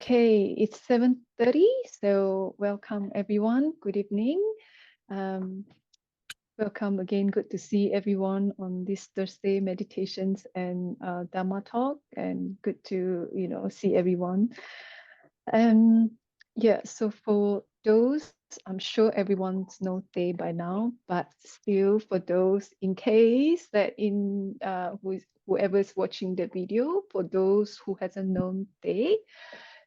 Okay, it's 7:30, so welcome everyone. Good evening. Um, Welcome again. Good to see everyone on this Thursday meditations and Dharma talk, and good to see everyone. Um, yeah. So for those, I'm sure everyone's know Thay by now, but still for those in case that whoever's watching the video, for those who hasn't known Thay.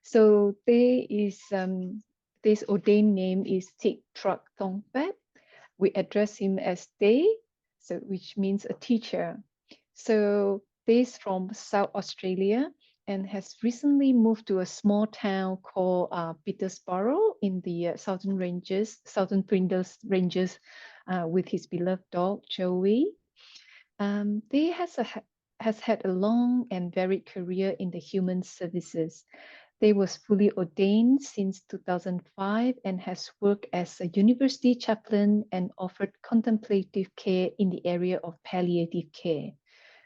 So this ordained name is Thich Thong Phap. We address him as Thay, so which means a teacher. So Thay's from South Australia and has recently moved to a small town called Petersboro in the Southern Flinders Ranges, with his beloved dog Joey. They has had a long and varied career in the human services. They was fully ordained since 2005 and has worked as a university chaplain and offered contemplative care in the area of palliative care.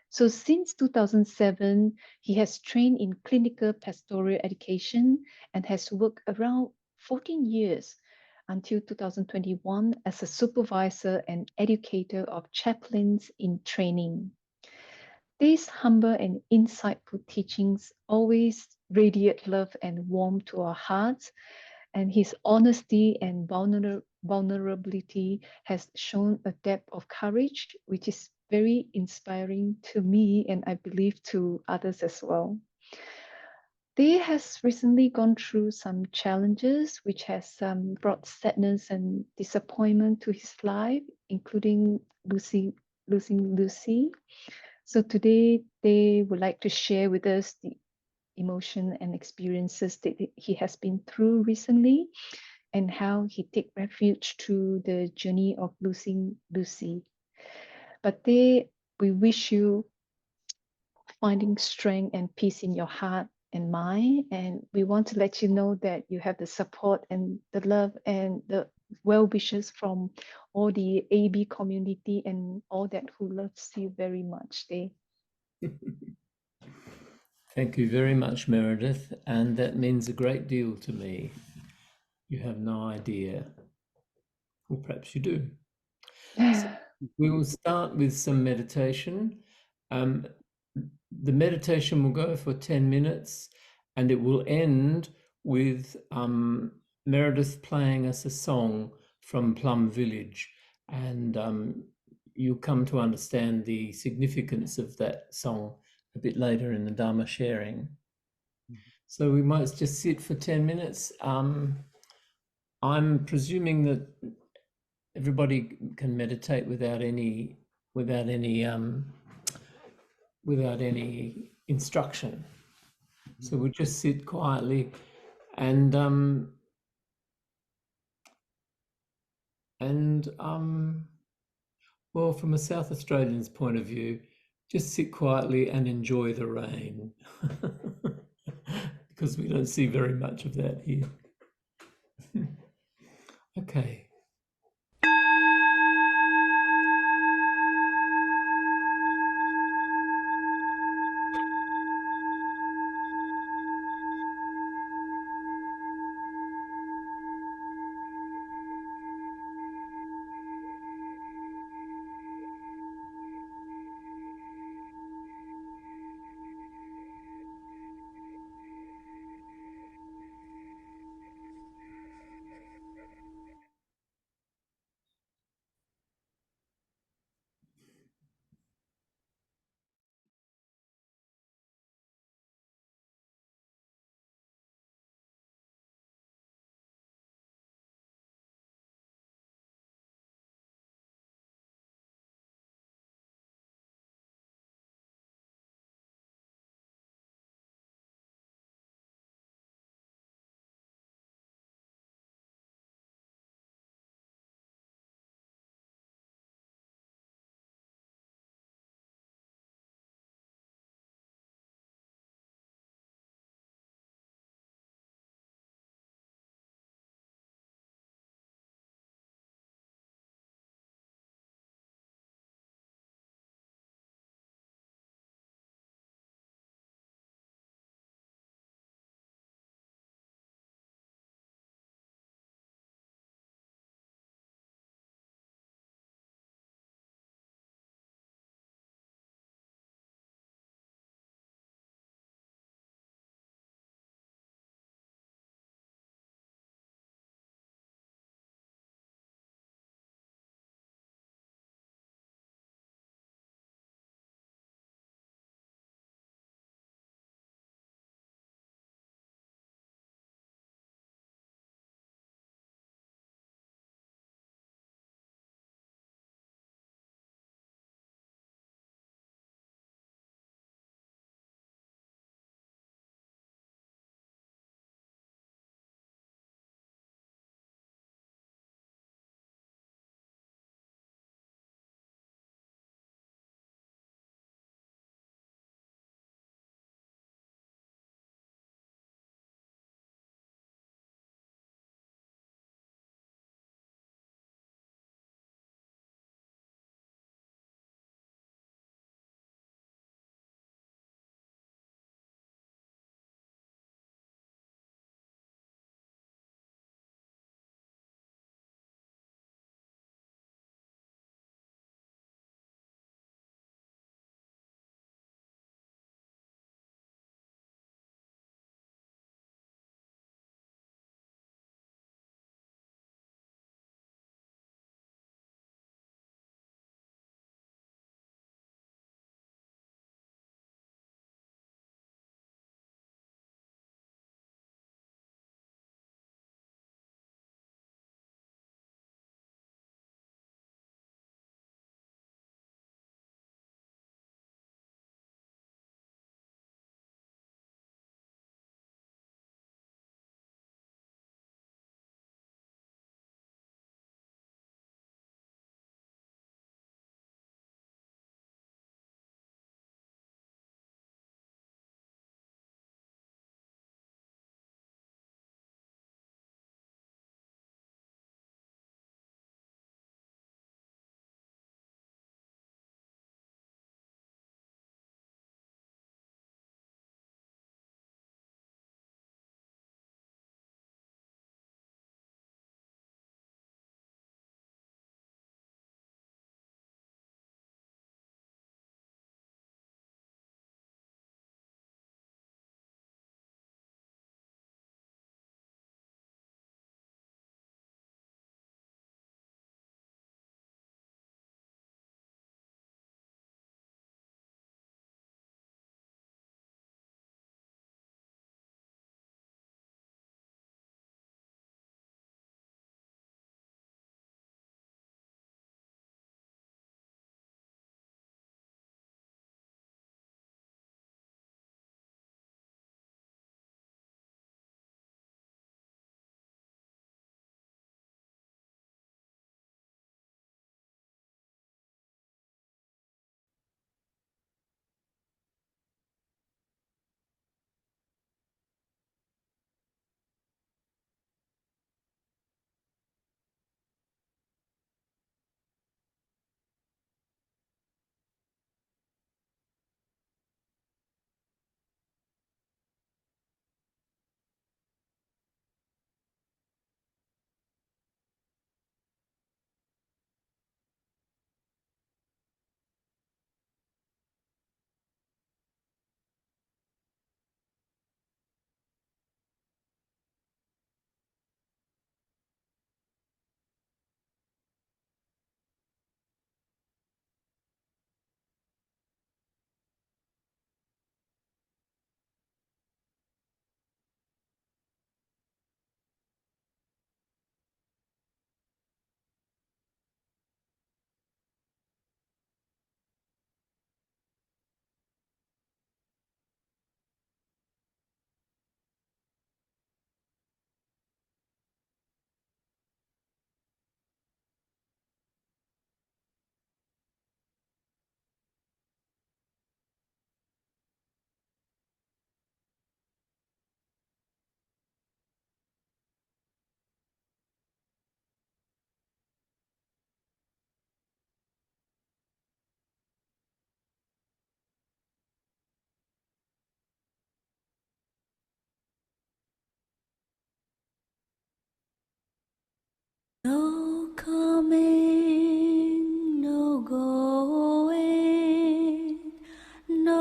So since 2007, he has trained in clinical pastoral education and has worked around 14 years until 2021 as a supervisor and educator of chaplains in training. These humble and insightful teachings always radiate love and warmth to our hearts, and his honesty and vulnerability has shown a depth of courage, which is very inspiring to me and I believe to others as well. They has recently gone through some challenges which has brought sadness and disappointment to his life, including losing Lucy. So today they would like to share with us the emotion and experiences that he has been through recently and how he take refuge through the journey of losing Lucy. But we wish you finding strength and peace in your heart and mind. And we want to let you know that you have the support and the love and the well wishes from all the AB community and all that who loves you very much. Thank you very much, Meredith, and that means a great deal to me. You have no idea, or perhaps you do. So we will start with some meditation. The meditation will go for 10 minutes and it will end with Meredith playing us a song from Plum Village, and you'll come to understand the significance of that song a bit later in the Dharma sharing. So we might just sit for 10 minutes. I'm presuming that everybody can meditate without any instruction. So we'll just sit quietly and well, from a South Australian's point of view, just sit quietly and enjoy the rain because we don't see very much of that here. Okay.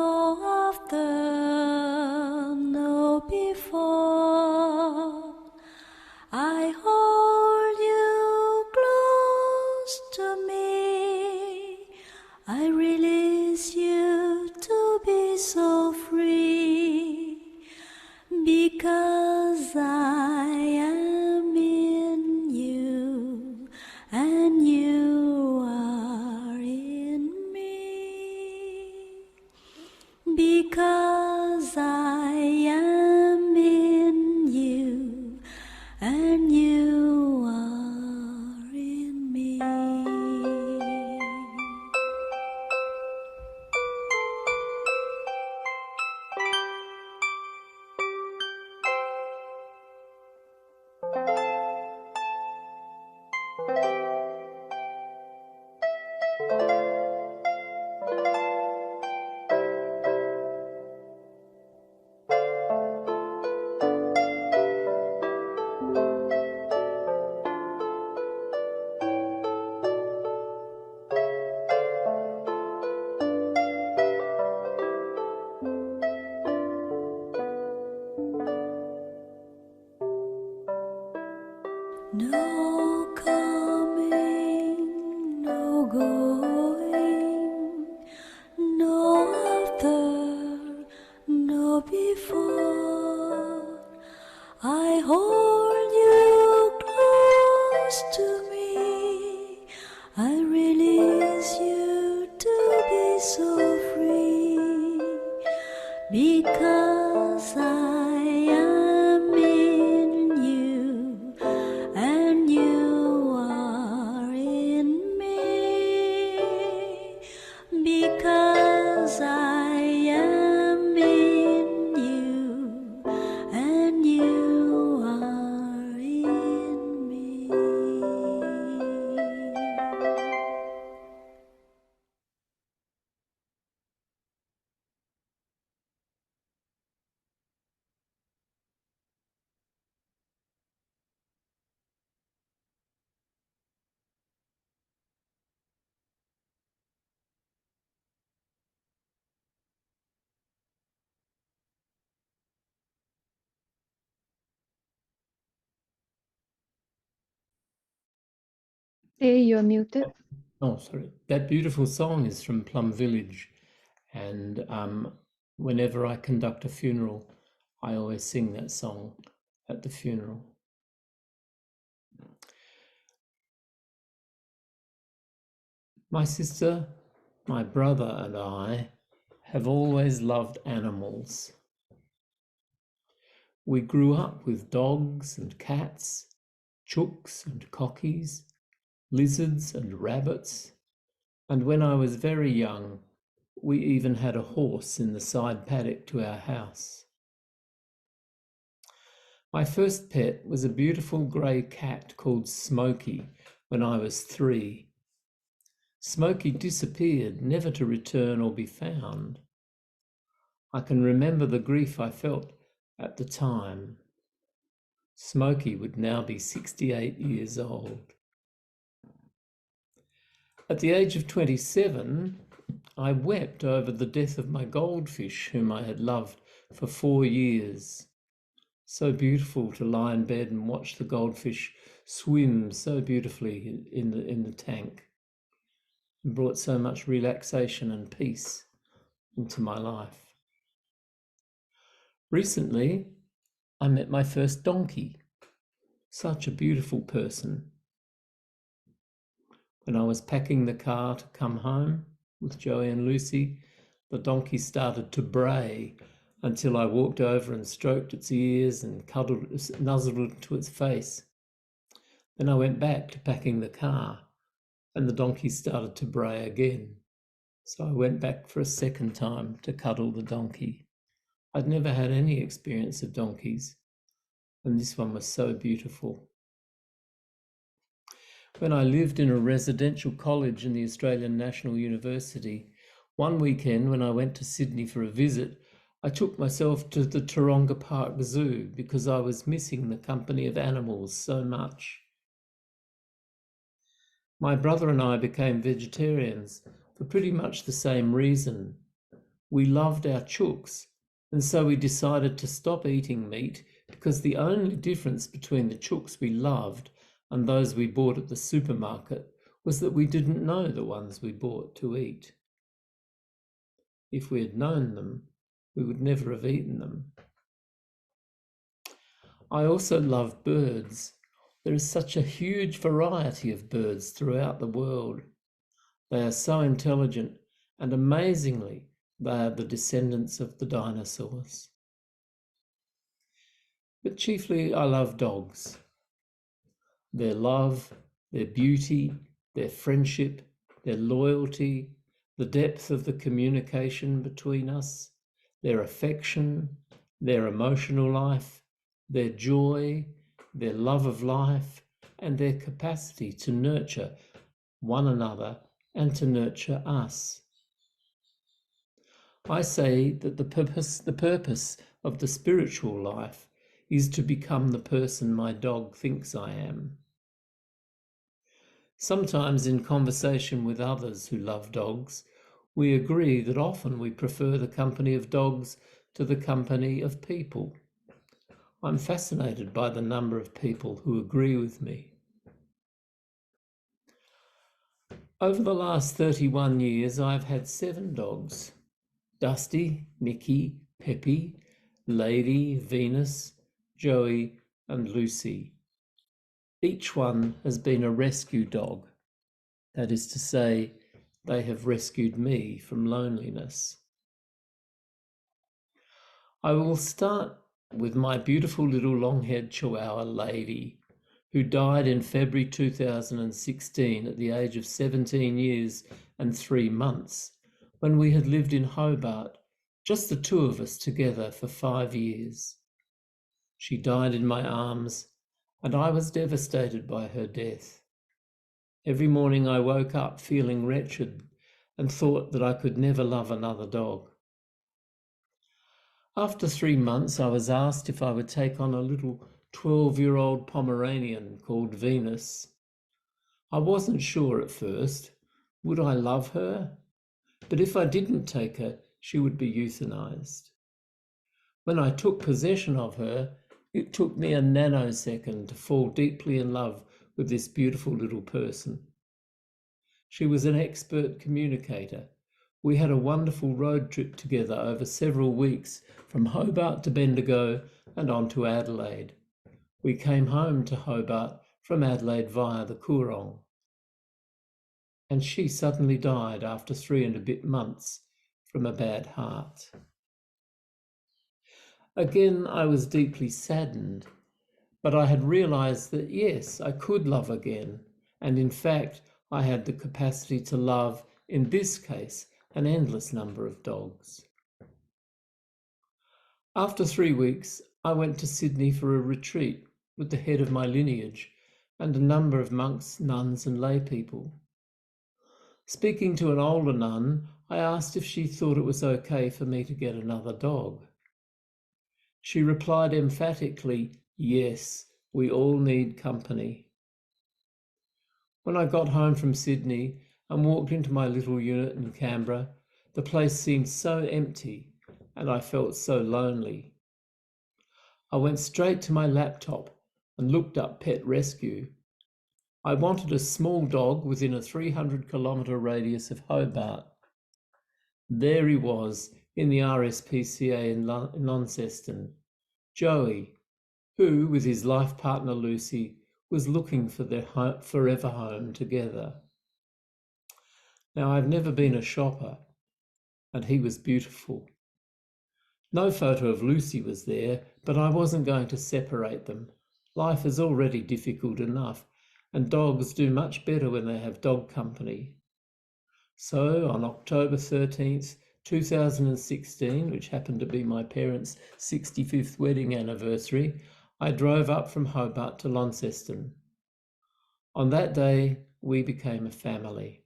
no after, no before. I hold you close to me. I release you to be so free, because I am in you and you are in me. Because I am in you and you are in me. No coming, no going, no after, no before. I hold you close to me. I release you to be so free, because I am in you and you are in me. Because I am in you and you are in me. Hey, you're muted. Oh, sorry. That beautiful song is from Plum Village, and whenever I conduct a funeral, I always sing that song at the funeral. My sister, my brother, and I have always loved animals. We grew up with dogs and cats, chooks and cockies, lizards and rabbits, and when I was very young, we even had a horse in the side paddock to our house. My first pet was a beautiful grey cat called Smokey when I was 3. Smokey disappeared, never to return or be found. I can remember the grief I felt at the time. Smokey would now be 68 years old. At the age of 27, I wept over the death of my goldfish, whom I had loved for 4 years. So beautiful to lie in bed and watch the goldfish swim so beautifully in the tank. It brought so much relaxation and peace into my life. Recently, I met my first donkey. Such a beautiful person. When I was packing the car to come home with Joey and Lucy, the donkey started to bray until I walked over and stroked its ears and nuzzled it to its face. Then I went back to packing the car and the donkey started to bray again. So I went back for a second time to cuddle the donkey. I'd never had any experience of donkeys, and this one was so beautiful. When I lived in a residential college in the Australian National University, one weekend when I went to Sydney for a visit, I took myself to the Taronga Park Zoo because I was missing the company of animals so much. My brother and I became vegetarians for pretty much the same reason. We loved our Trucs, and so we decided to stop eating meat because the only difference between the Trucs we loved and those we bought at the supermarket was that we didn't know the ones we bought to eat. If we had known them, we would never have eaten them. I also love birds. There is such a huge variety of birds throughout the world. They are so intelligent, and amazingly, they are the descendants of the dinosaurs. But chiefly, I love dogs. Their love, their beauty, their friendship, their loyalty, the depth of the communication between us, their affection, their emotional life, their joy, their love of life, and their capacity to nurture one another and to nurture us. I say that the purpose of the spiritual life is to become the person my dog thinks I am. Sometimes in conversation with others who love dogs, we agree that often we prefer the company of dogs to the company of people. I'm fascinated by the number of people who agree with me. Over the last 31 years, I've had 7 dogs: Dusty, Nicky, Peppy, Lady, Venus, Joey, and Lucy. Each one has been a rescue dog. That is to say, they have rescued me from loneliness. I will start with my beautiful little long-haired Chihuahua Lady, who died in February 2016 at the age of 17 years and 3 months, when we had lived in Hobart, just the 2 of us together for 5 years. She died in my arms, and I was devastated by her death. Every morning I woke up feeling wretched and thought that I could never love another dog. After 3 months, I was asked if I would take on a little 12-year-old Pomeranian called Venus. I wasn't sure at first. Would I love her? But if I didn't take her, she would be euthanized. When I took possession of her, it took me a nanosecond to fall deeply in love with this beautiful little person. She was an expert communicator. We had a wonderful road trip together over several weeks from Hobart to Bendigo and on to Adelaide. We came home to Hobart from Adelaide via the Coorong. And she suddenly died after 3 and a bit months from a bad heart. Again, I was deeply saddened, but I had realized that yes, I could love again, and in fact, I had the capacity to love, in this case, an endless number of dogs. After 3 weeks, I went to Sydney for a retreat with the head of my lineage and a number of monks, nuns, and lay people. Speaking to an older nun, I asked if she thought it was okay for me to get another dog. She replied emphatically, "Yes, we all need company." When I got home from Sydney and walked into my little unit in Canberra, the place seemed so empty and I felt so lonely. I went straight to my laptop and looked up pet rescue. I wanted a small dog within a 300-kilometre radius of Hobart. There he was in the RSPCA in Launceston, Joey, who, with his life partner Lucy, was looking for their forever home together. Now, I've never been a shopper, and he was beautiful. No photo of Lucy was there, but I wasn't going to separate them. Life is already difficult enough, and dogs do much better when they have dog company. So on October 13th, 2016, which happened to be my parents' 65th wedding anniversary, I drove up from Hobart to Launceston. On that day, we became a family.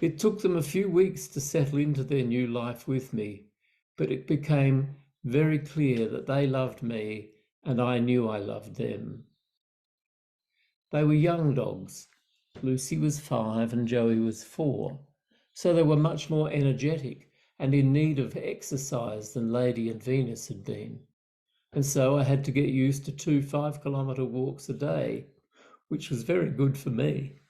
It took them a few weeks to settle into their new life with me, but it became very clear that they loved me and I knew I loved them. They were young dogs. Lucy was 5 and Joey was 4, so they were much more energetic and in need of exercise than Lady and Venus had been. And so I had to get used to 2 5-kilometre walks a day, which was very good for me.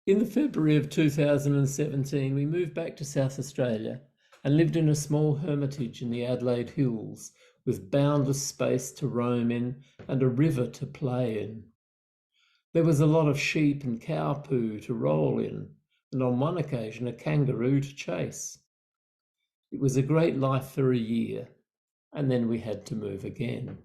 In the February of 2017, we moved back to South Australia and lived in a small hermitage in the Adelaide Hills with boundless space to roam in and a river to play in. There was a lot of sheep and cow poo to roll in, and on one occasion a kangaroo to chase. It was a great life for a year, and then we had to move again.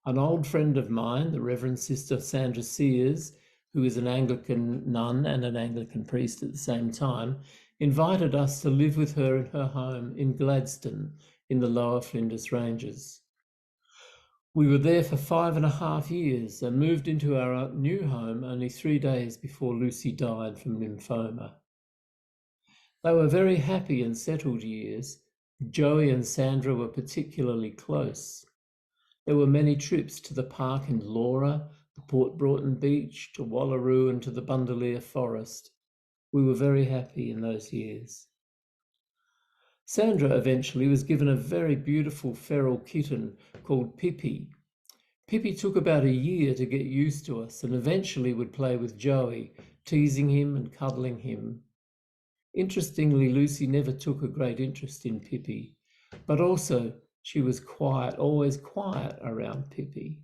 An old friend of mine, the Reverend Sister Sandra Sears, who is an Anglican nun and an Anglican priest at the same time, invited us to live with her in her home in Gladstone in the Lower Flinders Ranges. We were there for 5.5 years and moved into our new home only 3 days before Lucy died from lymphoma. They were very happy and settled years. Joey and Sandra were particularly close. There were many trips to the park in Laura, the Port Broughton beach, to Wallaroo and to the Bundelea forest. We were very happy in those years. Sandra eventually was given a very beautiful feral kitten called Pippi. Pippi took about a year to get used to us and eventually would play with Joey, teasing him and cuddling him. Interestingly, Lucy never took a great interest in Pippi, but also she was quiet, always quiet around Pippi.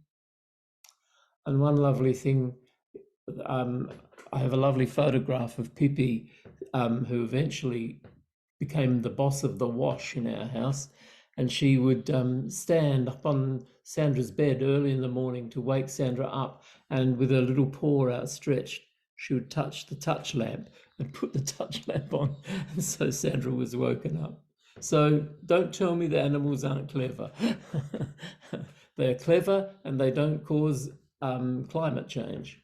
And one lovely thing, I have a lovely photograph of Pippi, who eventually became the boss of the wash in our house, and she would stand up on Sandra's bed early in the morning to wake Sandra up, and with her little paw outstretched, she would touch the touch lamp and put the touch lamp on, and so Sandra was woken up. So don't tell me the animals aren't clever. They're clever and they don't cause climate change.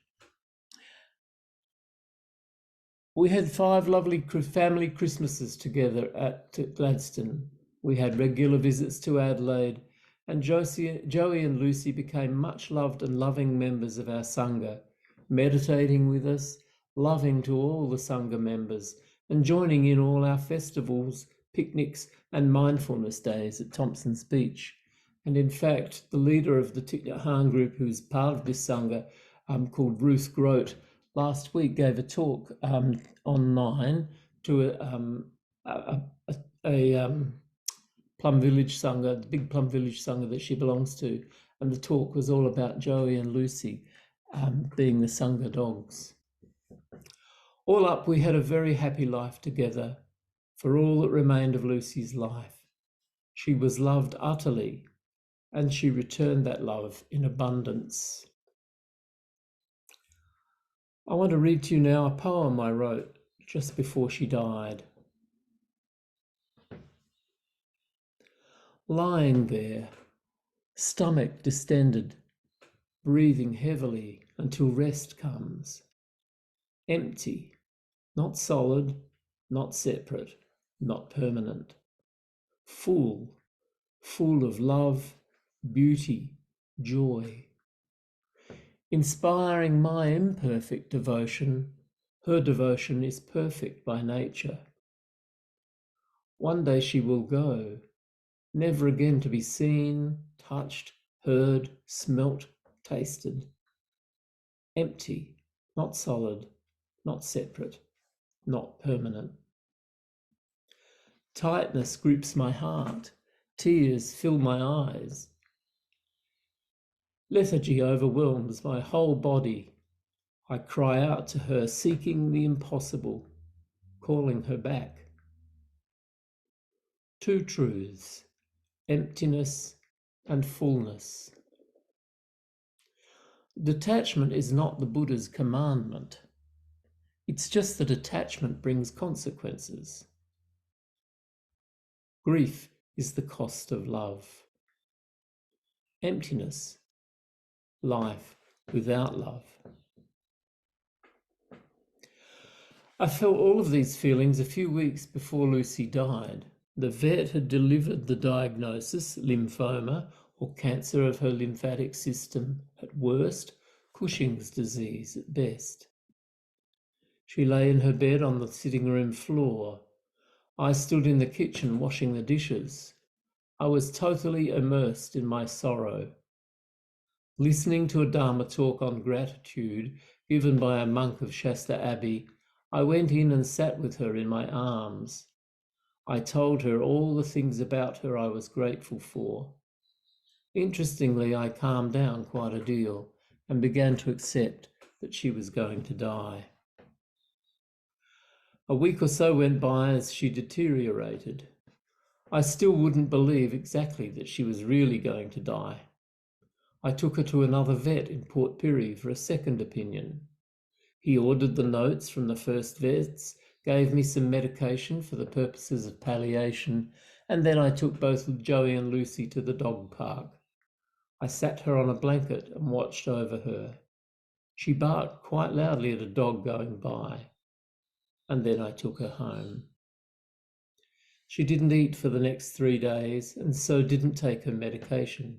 We had 5 lovely family Christmases together at Gladstone. We had regular visits to Adelaide, and Joey and Lucy became much loved and loving members of our Sangha, meditating with us, loving to all the Sangha members, and joining in all our festivals, picnics, and mindfulness days at Thompson's Beach. And in fact, the leader of the Thich Nhat Hanh group, who is part of this Sangha, called Ruth Grote, last week gave a talk online to a Plum Village Sangha, the big Plum Village Sangha that she belongs to, and the talk was all about Joey and Lucy being the Sangha dogs. All up, we had a very happy life together for all that remained of Lucy's life. She was loved utterly, and she returned that love in abundance. I want to read to you now a poem I wrote just before she died. Lying there, stomach distended, breathing heavily until rest comes. Empty, not solid, not separate, not permanent. Full of love, beauty, joy. Inspiring my imperfect devotion, her devotion is perfect by nature. One day she will go, never again to be seen, touched, heard, smelt, tasted. Empty, not solid, not separate, not permanent. Tightness grips my heart, tears fill my eyes. Lethargy overwhelms my whole body. I cry out to her, seeking the impossible, calling her back. 2 truths, emptiness and fullness. Detachment is not the Buddha's commandment. It's just that attachment brings consequences. Grief is the cost of love. Emptiness, life without love. I felt all of these feelings a few weeks before Lucy died. The vet had delivered the diagnosis, lymphoma, or cancer of her lymphatic system at worst, Cushing's disease at best. She lay in her bed on the sitting room floor. I stood in the kitchen washing the dishes. I was totally immersed in my sorrow. Listening to a Dharma talk on gratitude given by a monk of Shasta Abbey, I went in and sat with her in my arms. I told her all the things about her I was grateful for. Interestingly, I calmed down quite a deal and began to accept that she was going to die. A week or so went by as she deteriorated. I still wouldn't believe exactly that she was really going to die. I took her to another vet in Port Pirie for a second opinion. He ordered the notes from the first vets, gave me some medication for the purposes of palliation, and then I took both Joey and Lucy to the dog park. I sat her on a blanket and watched over her. She barked quite loudly at a dog going by, and then I took her home. She didn't eat for the next 3 days and so didn't take her medication.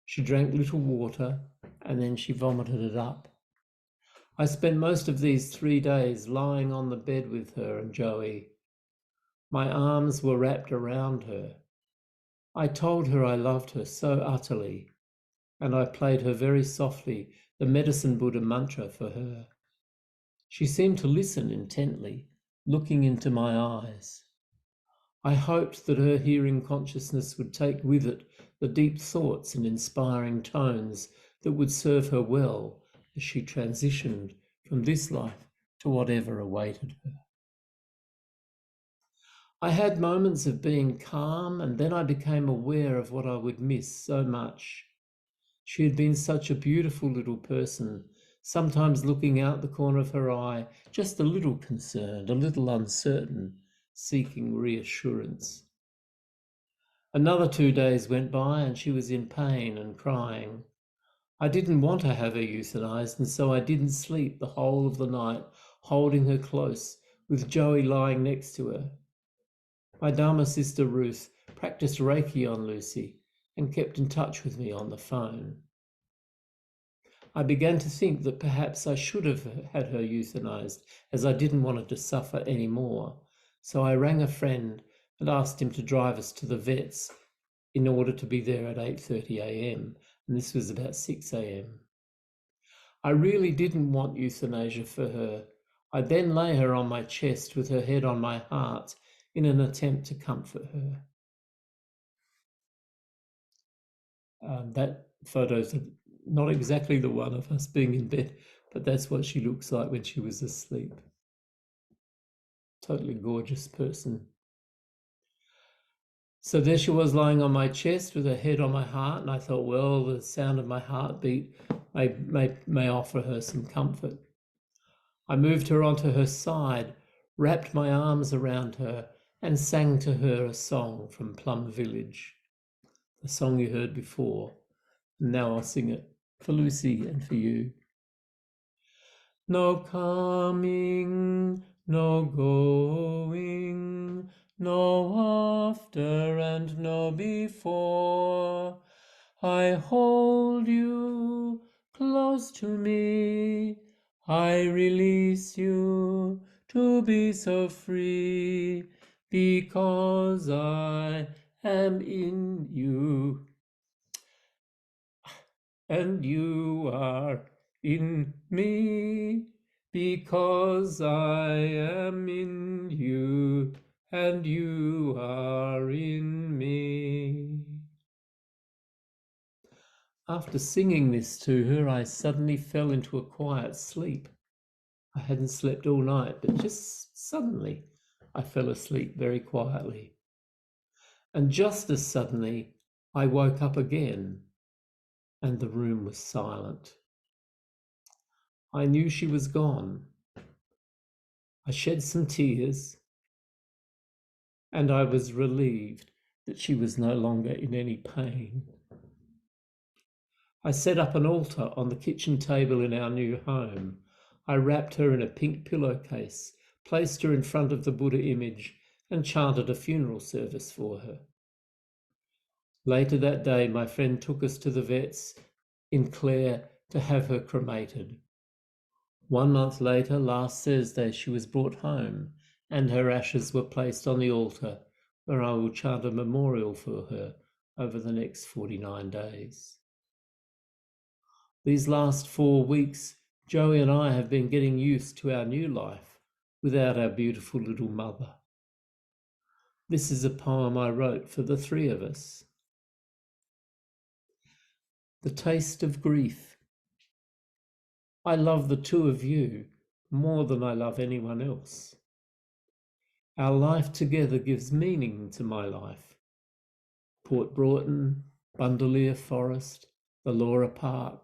She drank little water and then she vomited it up. I spent most of these 3 days lying on the bed with her and Joey. My arms were wrapped around her. I told her I loved her so utterly, and I played her very softly the Medicine Buddha mantra for her. She seemed to listen intently, looking into my eyes. I hoped that her hearing consciousness would take with it the deep thoughts and inspiring tones that would serve her well as she transitioned from this life to whatever awaited her. I had moments of being calm, and then I became aware of what I would miss so much. She had been such a beautiful little person, sometimes looking out the corner of her eye, just a little concerned, a little uncertain, seeking reassurance. Another 2 days went by and she was in pain and crying. I didn't want to have her euthanized, and so I didn't sleep the whole of the night, holding her close, with Joey lying next to her. My Dharma sister Ruth practiced Reiki on Lucy and kept in touch with me on the phone. I began to think that perhaps I should have had her euthanized, as I didn't want her to suffer any more. So I rang a friend and asked him to drive us to the vets in order to be there at 8:30 a.m. And this was about 6 a.m. I really didn't want euthanasia for her. I then lay her on my chest with her head on my heart in an attempt to comfort her. That photo's not exactly the one of us being in bed, but that's what she looks like when she was asleep. Totally gorgeous person. So there she was lying on my chest with her head on my heart, and I thought, well, the sound of my heartbeat may offer her some comfort. I moved her onto her side, wrapped my arms around her, and sang to her a song from Plum Village, the song you heard before. And now I'll sing it for Lucy and for you. No coming, no going, no after and no before. I hold you close to me. I release you to be so free, because I am in you and you are in me, because I am in you and you are in me. After singing this to her, I suddenly fell into a quiet sleep. I hadn't slept all night, but just suddenly I fell asleep very quietly. And just as suddenly, I woke up again, and the room was silent. I knew she was gone. I shed some tears, and I was relieved that she was no longer in any pain. I set up an altar on the kitchen table in our new home. I wrapped her in a pink pillowcase, placed her in front of the Buddha image, and chanted a funeral service for her. Later that day, my friend took us to the vets in Clare to have her cremated. 1 month later, last Thursday, she was brought home, and her ashes were placed on the altar, where I will chant a memorial for her over the next 49 days. These last 4 weeks, Joey and I have been getting used to our new life without our beautiful little mother. This is a poem I wrote for the 3 of us. The taste of grief. I love the 2 of you more than I love anyone else. Our life together gives meaning to my life. Port Broughton, Bundaleer Forest, the Laura Park.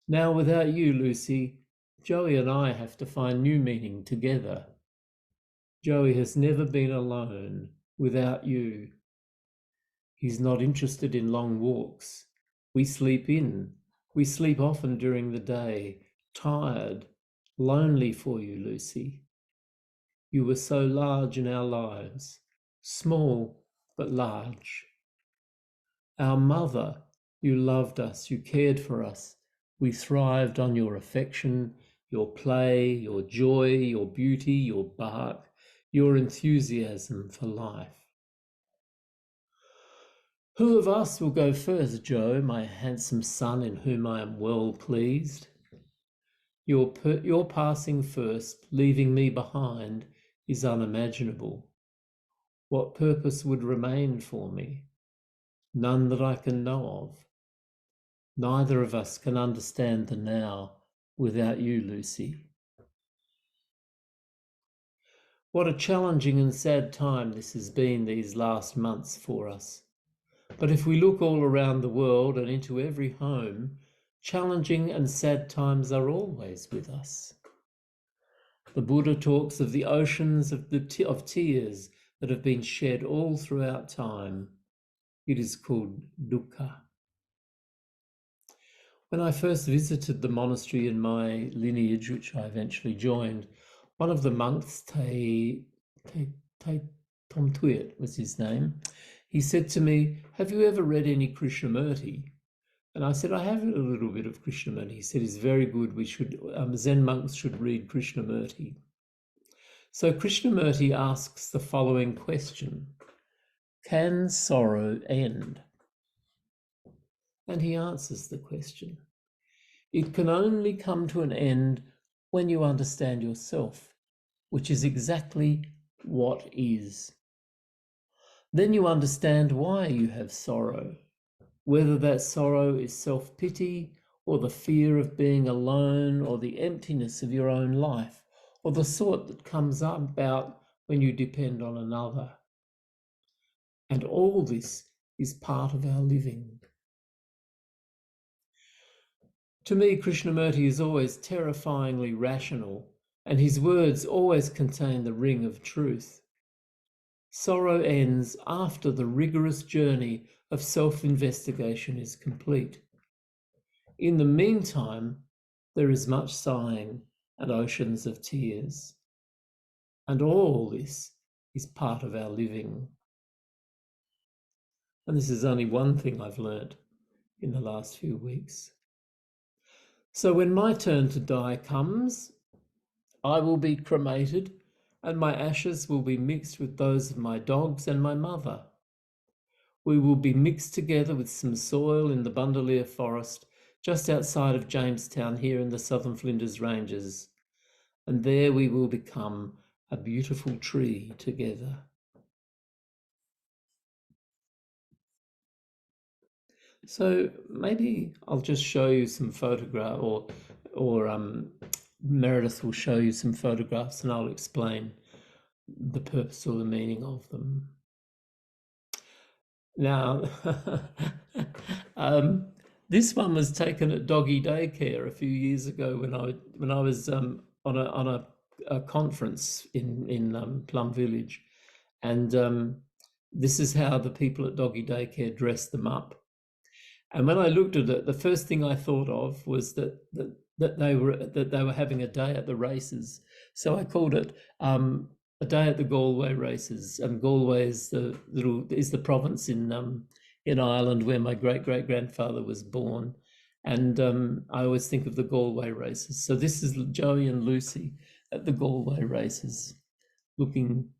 Now without you, Lucy, Joey and I have to find new meaning together. Joey has never been alone without you. He's not interested in long walks. We sleep in. We sleep often during the day, tired, lonely for you, Lucy. You were so large in our lives, small but large. Our mother, you loved us, you cared for us. We thrived on your affection, your play, your joy, your beauty, your bark, your enthusiasm for life. Who of us will go first, Joe, my handsome son in whom I am well pleased? Your passing first, leaving me behind, is unimaginable. What purpose would remain for me? None that I can know of. Neither of us can understand the now without you, Lucy. What a challenging and sad time this has been these last months for us. But if we look all around the world and into every home, challenging and sad times are always with us. The Buddha talks of the oceans of tears that have been shed all throughout time. It is called dukkha. When I first visited the monastery in my lineage, which I eventually joined, one of the monks, Thay Thong Phap was his name, he said to me, "Have you ever read any Krishnamurti?" And I said, "I have read a little bit of Krishnamurti." He said, "It's very good. We should, Zen monks should read Krishnamurti." So Krishnamurti asks the following question: can sorrow end? And he answers the question. It can only come to an end when you understand yourself, which is exactly what is. Then you understand why you have sorrow, whether that sorrow is self-pity or the fear of being alone or the emptiness of your own life or the sort that comes about when you depend on another. And all this is part of our living. To me, Krishnamurti is always terrifyingly rational, and his words always contain the ring of truth. Sorrow ends after the rigorous journey of self-investigation is complete. In the meantime, there is much sighing and oceans of tears. And all this is part of our living. And this is only one thing I've learnt in the last few weeks. So when my turn to die comes, I will be cremated and my ashes will be mixed with those of my dogs and my mother. We will be mixed together with some soil in the Bundaleer Forest just outside of Jamestown here in the Southern Flinders Ranges, and there we will become a beautiful tree together. So maybe I'll just show you some photograph, or Meredith will show you some photographs and I'll explain the purpose or the meaning of them. Now, this one was taken at doggy daycare a few years ago when I was on a conference in Plum Village, and this is how the people at doggy daycare dressed them up. And when I looked at it, the first thing I thought of was that they were having a day at the races. So I called it a day at the Galway races. And Galway is the province in Ireland where my great-great-grandfather was born. And I always think of the Galway races. So this is Joey and Lucy at the Galway races, looking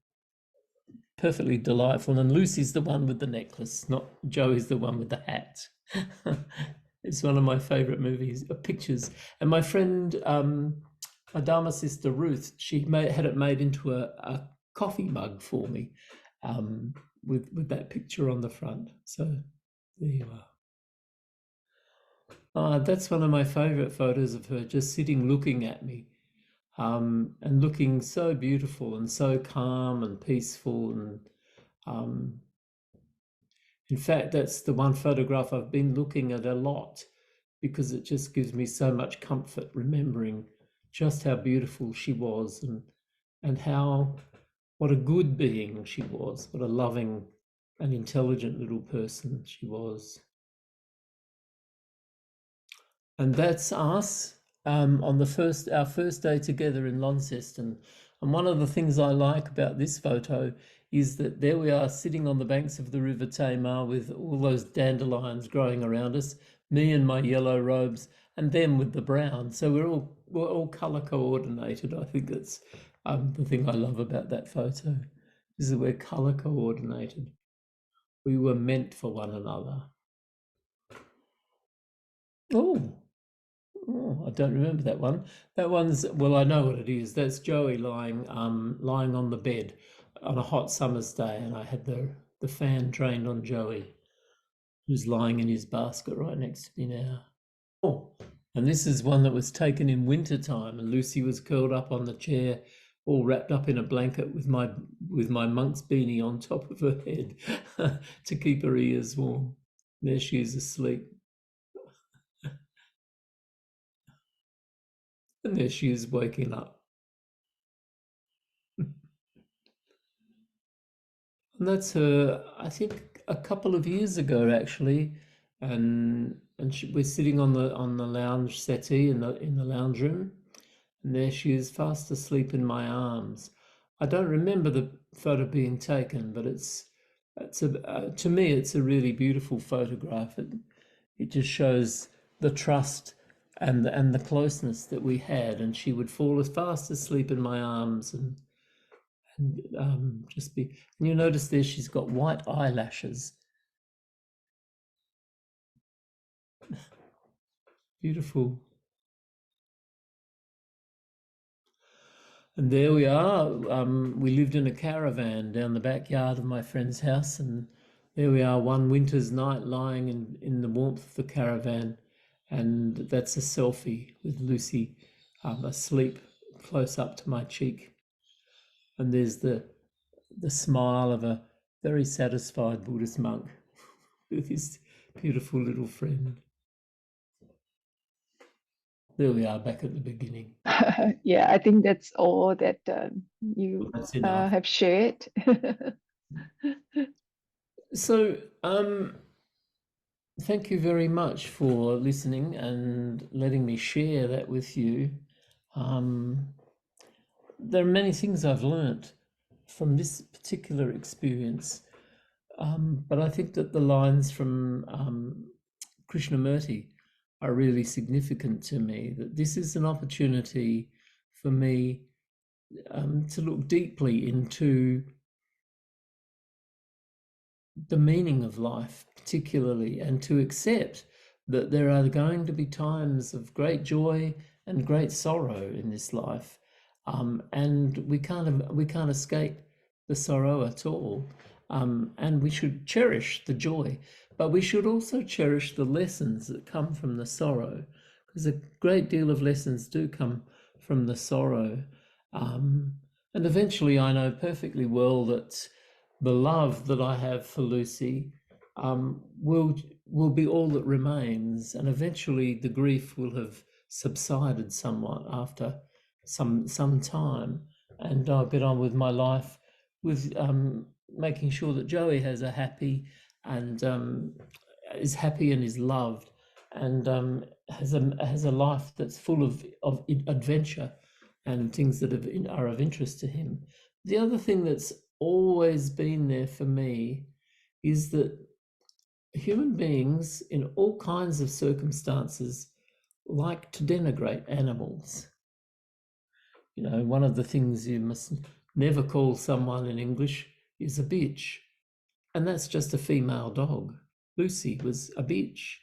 perfectly delightful. And Lucy's the one with the necklace, not Joey's the one with the hat. It's one of my favourite movies, pictures. And my friend, my Dharma sister Ruth, she had it made into a coffee mug for me, with that picture on the front. So there you are. That's one of my favourite photos of her, just sitting looking at me, and looking so beautiful and so calm and peaceful. And in fact, that's the one photograph I've been looking at a lot, because it just gives me so much comfort remembering just how beautiful she was, and what a good being she was, what a loving and intelligent little person she was. And that's us on our first day together in Launceston. And one of the things I like about this photo is that there we are sitting on the banks of the River Tamar with all those dandelions growing around us, me in my yellow robes, and them with the brown. So we're all colour coordinated. I think that's the thing I love about that photo, is that we're colour coordinated. We were meant for one another. Oh, I don't remember that one. That one's, well, I know what it is. That's Joey lying on the bed on a hot summer's day, and I had the fan trained on Joey, who's lying in his basket right next to me now. Oh, and this is one that was taken in winter time, and Lucy was curled up on the chair, all wrapped up in a blanket with my monk's beanie on top of her head to keep her ears warm. There she is asleep. And there she is waking up. And that's her, I think, a couple of years ago, actually. And we're sitting on the lounge settee in the lounge room, and there she is, fast asleep in my arms. I don't remember the photo being taken, but to me, it's a really beautiful photograph. It just shows the trust and the closeness that we had, and she would fall as fast asleep in my arms and just be. And you notice there she's got white eyelashes. Beautiful. And there we are. We lived in a caravan down the backyard of my friend's house, and there we are one winter's night lying in the warmth of the caravan, and that's a selfie with Lucy asleep close up to my cheek. And there's the smile of a very satisfied Buddhist monk with his beautiful little friend. There we are, back at the beginning. Yeah, I think that's all that you That's enough. have shared. So, thank you very much for listening and letting me share that with you. There are many things I've learnt from this particular experience, but I think that the lines from Krishnamurti are really significant to me, that this is an opportunity for me to look deeply into the meaning of life, particularly, and to accept that there are going to be times of great joy and great sorrow in this life, and we can't escape the sorrow at all, and we should cherish the joy, but we should also cherish the lessons that come from the sorrow, because a great deal of lessons do come from the sorrow, and eventually I know perfectly well that the love that I have for Lucy will be all that remains, and eventually the grief will have subsided somewhat after some time, and I'll get on with my life with making sure that Joey has a happy and is happy and is loved, and has a life that's full of adventure and things that are of interest to him. The other thing that's always been there for me is that human beings in all kinds of circumstances like to denigrate animals. You know, one of the things you must never call someone in English is a bitch. And that's just a female dog. Lucy was a bitch.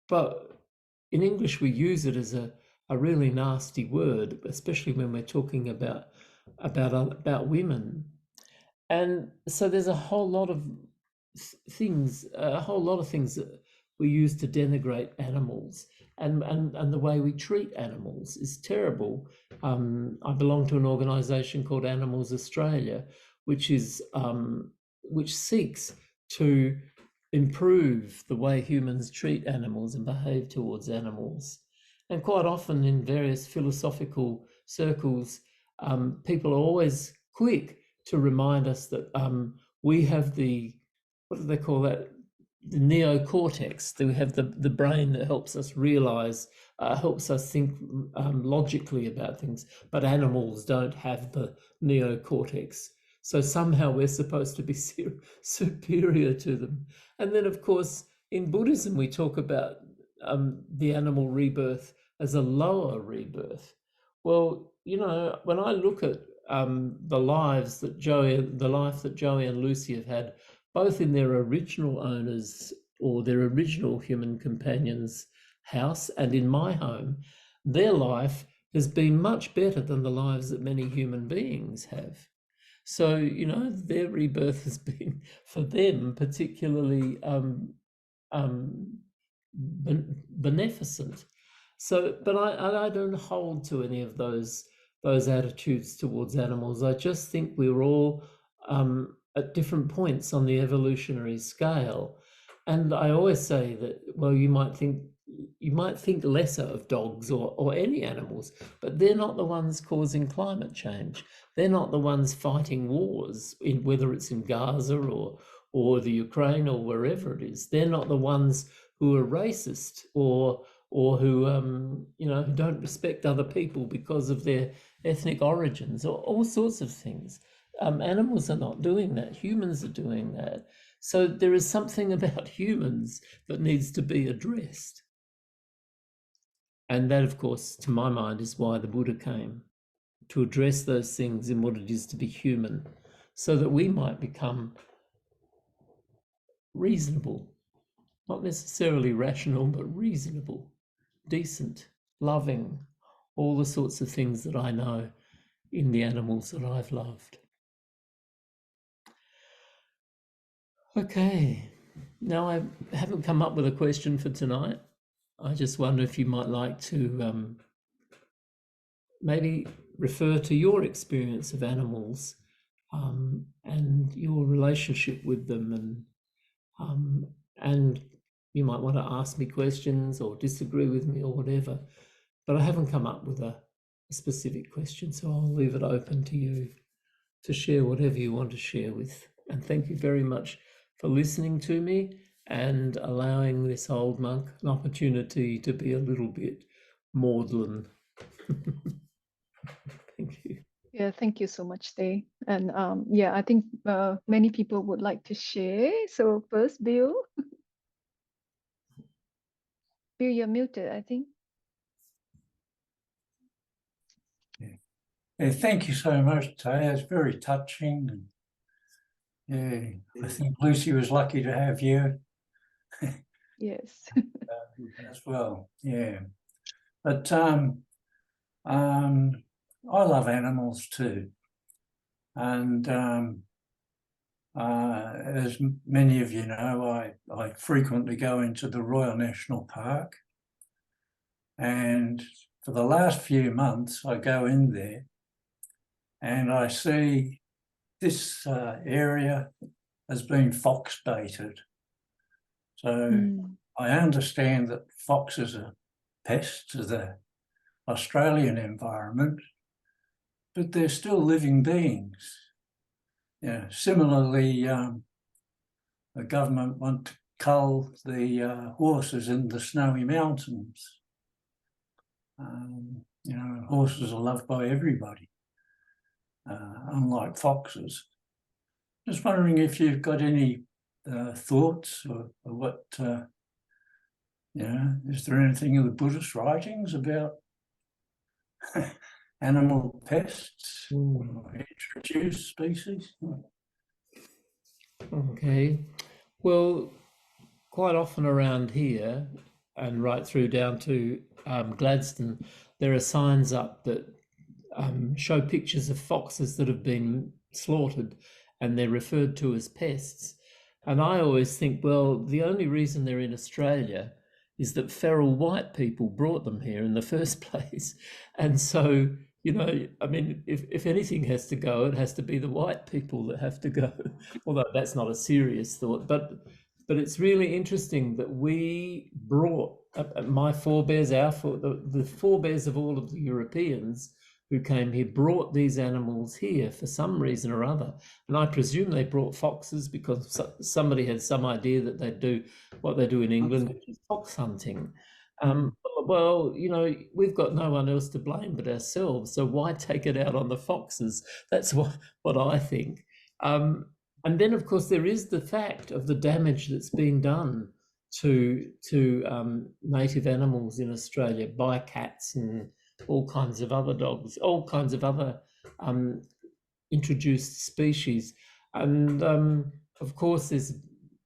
But in English, we use it as a really nasty word, especially when we're talking about women. And so there's a whole lot of things that we use to denigrate animals, and the way we treat animals is terrible. I belong to an organisation called Animals Australia, which seeks to improve the way humans treat animals and behave towards animals. And quite often in various philosophical circles, people are always quick to remind us that we have the, what do they call that? The neocortex. We have the brain that helps us realize, helps us think logically about things, but animals don't have the neocortex. So somehow we're supposed to be superior to them. And then, of course, in Buddhism, we talk about the animal rebirth as a lower rebirth. Well, you know, when I look at the life that Joey and Lucy have had, both in their original owners or their original human companions' house and in my home, their life has been much better than the lives that many human beings have. So, you know, their rebirth has been, for them, particularly beneficent. So, but I don't hold to any of those attitudes towards animals. I just think we're all at different points on the evolutionary scale. And I always say that, well, you might think lesser of dogs or any animals, but they're not the ones causing climate change. They're not the ones fighting wars, whether it's in Gaza or the Ukraine or wherever it is. They're not the ones who are racist or who who don't respect other people because of their ethnic origins, or all sorts of things. Animals are not doing that. Humans are doing that. So there is something about humans that needs to be addressed. And that, of course, to my mind, is why the Buddha came, to address those things in what it is to be human, so that we might become reasonable, not necessarily rational, but reasonable, decent, loving, all the sorts of things that I know in the animals that I've loved. Okay, now I haven't come up with a question for tonight. I just wonder if you might like to maybe refer to your experience of animals and your relationship with them, and you might want to ask me questions or disagree with me or whatever, but I haven't come up with a specific question, so I'll leave it open to you to share whatever you want to share with. And thank you very much for listening to me and allowing this old monk an opportunity to be a little bit maudlin. Thank you. Yeah, thank you so much, Thay. And yeah, I think many people would like to share. So first, Bill. Bill, you're muted, I think. Yeah, thank you so much, Tay. It's very touching. And yeah, I think Lucy was lucky to have you. Yes. As well, yeah. But I love animals too. And as many of you know, I frequently go into the Royal National Park. And for the last few months, I go in there and I see this area has been fox baited. So I understand that foxes are pests to the Australian environment, but they're still living beings. Yeah. Similarly, the government want to cull the horses in the snowy mountains. You know, horses are loved by everybody, unlike foxes. Just wondering if you've got any thoughts or what, is there anything in the Buddhist writings about animal pests or introduced species? Okay. Well, quite often around here and right through down to Gladstone, there are signs up that show pictures of foxes that have been slaughtered and they're referred to as pests. And I always think, well, the only reason they're in Australia is that feral white people brought them here in the first place. And so, I mean, if anything has to go, it has to be the white people that have to go. Although that's not a serious thought, but it's really interesting that we brought my forebears, the forebears of all of the Europeans who came here brought these animals here for some reason or other. And I presume they brought foxes because somebody had some idea that they'd do what they do in England, which is fox hunting. Well, we've got no one else to blame but ourselves, so why take it out on the foxes? That's what I think. And then, of course, there is the fact of the damage that's being done to native animals in Australia by cats and all kinds of other dogs, all kinds of other introduced species. And of course, there's a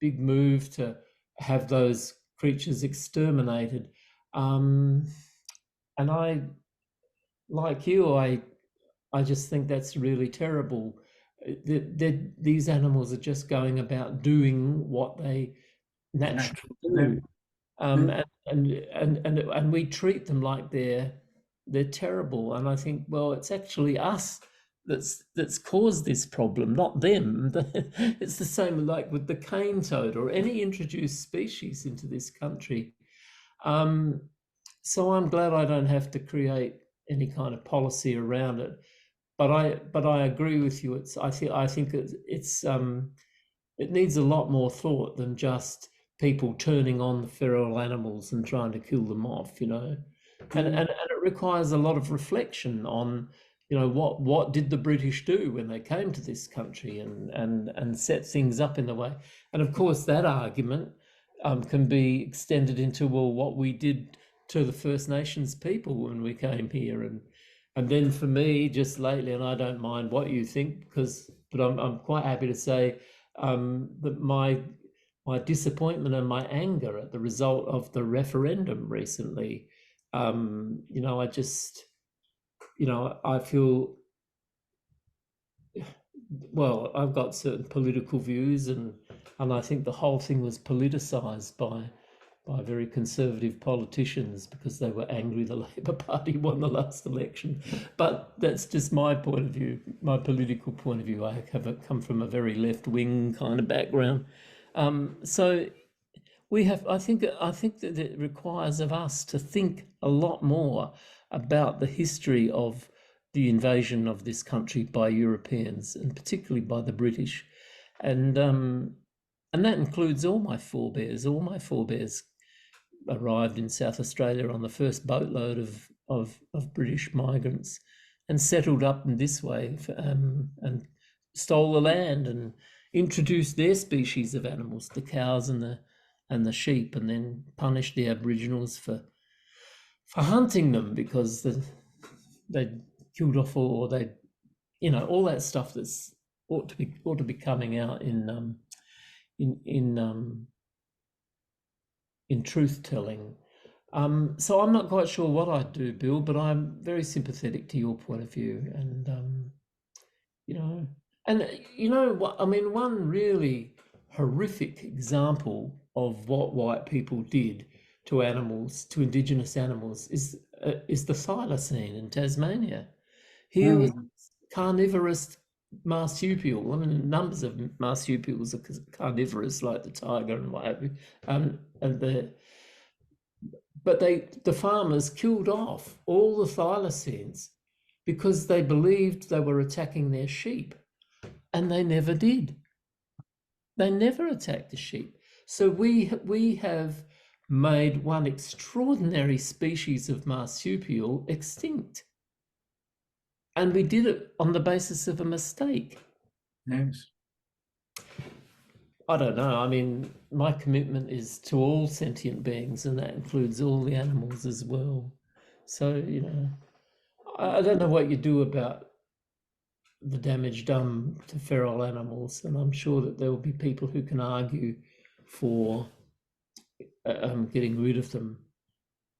big move to have those creatures exterminated. And I, like you, I just think that's really terrible. These animals are just going about doing what they naturally do, and we treat them like they're terrible. And I think, well, it's actually us that's caused this problem, not them. It's the same like with the cane toad or any introduced species into this country. So I'm glad I don't have to create any kind of policy around it. But I agree with you. I think it needs a lot more thought than just people turning on the feral animals and trying to kill them off, and it requires a lot of reflection on, what did the British do when they came to this country and set things up in the way. And of course that argument can be extended into, well, what we did to the First Nations people when we came here. And then for me, just lately, and I don't mind what you think, but I'm quite happy to say that my disappointment and my anger at the result of the referendum recently, I just, I feel, well, I've got certain political views, and I think the whole thing was politicized by very conservative politicians because they were angry the Labor Party won the last election. But that's just my point of view, my political point of view. I come from a very left-wing kind of background. So we have, I think that it requires of us to think a lot more about the history of the invasion of this country by Europeans, and particularly by the British. And that includes all my forebears. All my forebears arrived in South Australia on the first boatload of British migrants and settled up in this way, and stole the land and introduced their species of animals, the cows and the sheep, and then punished the Aboriginals for hunting them because they killed off all that stuff that's ought to be coming out in truth telling. So I'm not quite sure what I'd do, Bill, but I'm very sympathetic to your point of view. And what I mean, one really horrific example of what white people did to animals, to indigenous animals, is the thylacine in Tasmania. Here was carnivorous marsupial. I mean, numbers of marsupials are carnivorous, like the tiger and what have you. But the farmers killed off all the thylacines because they believed they were attacking their sheep, and they never did. They never attacked the sheep. So we have made one extraordinary species of marsupial extinct. And we did it on the basis of a mistake. Yes. I don't know. I mean, my commitment is to all sentient beings, and that includes all the animals as well. So, you know, I don't know what you do about the damage done to feral animals, and I'm sure that there will be people who can argue for getting rid of them,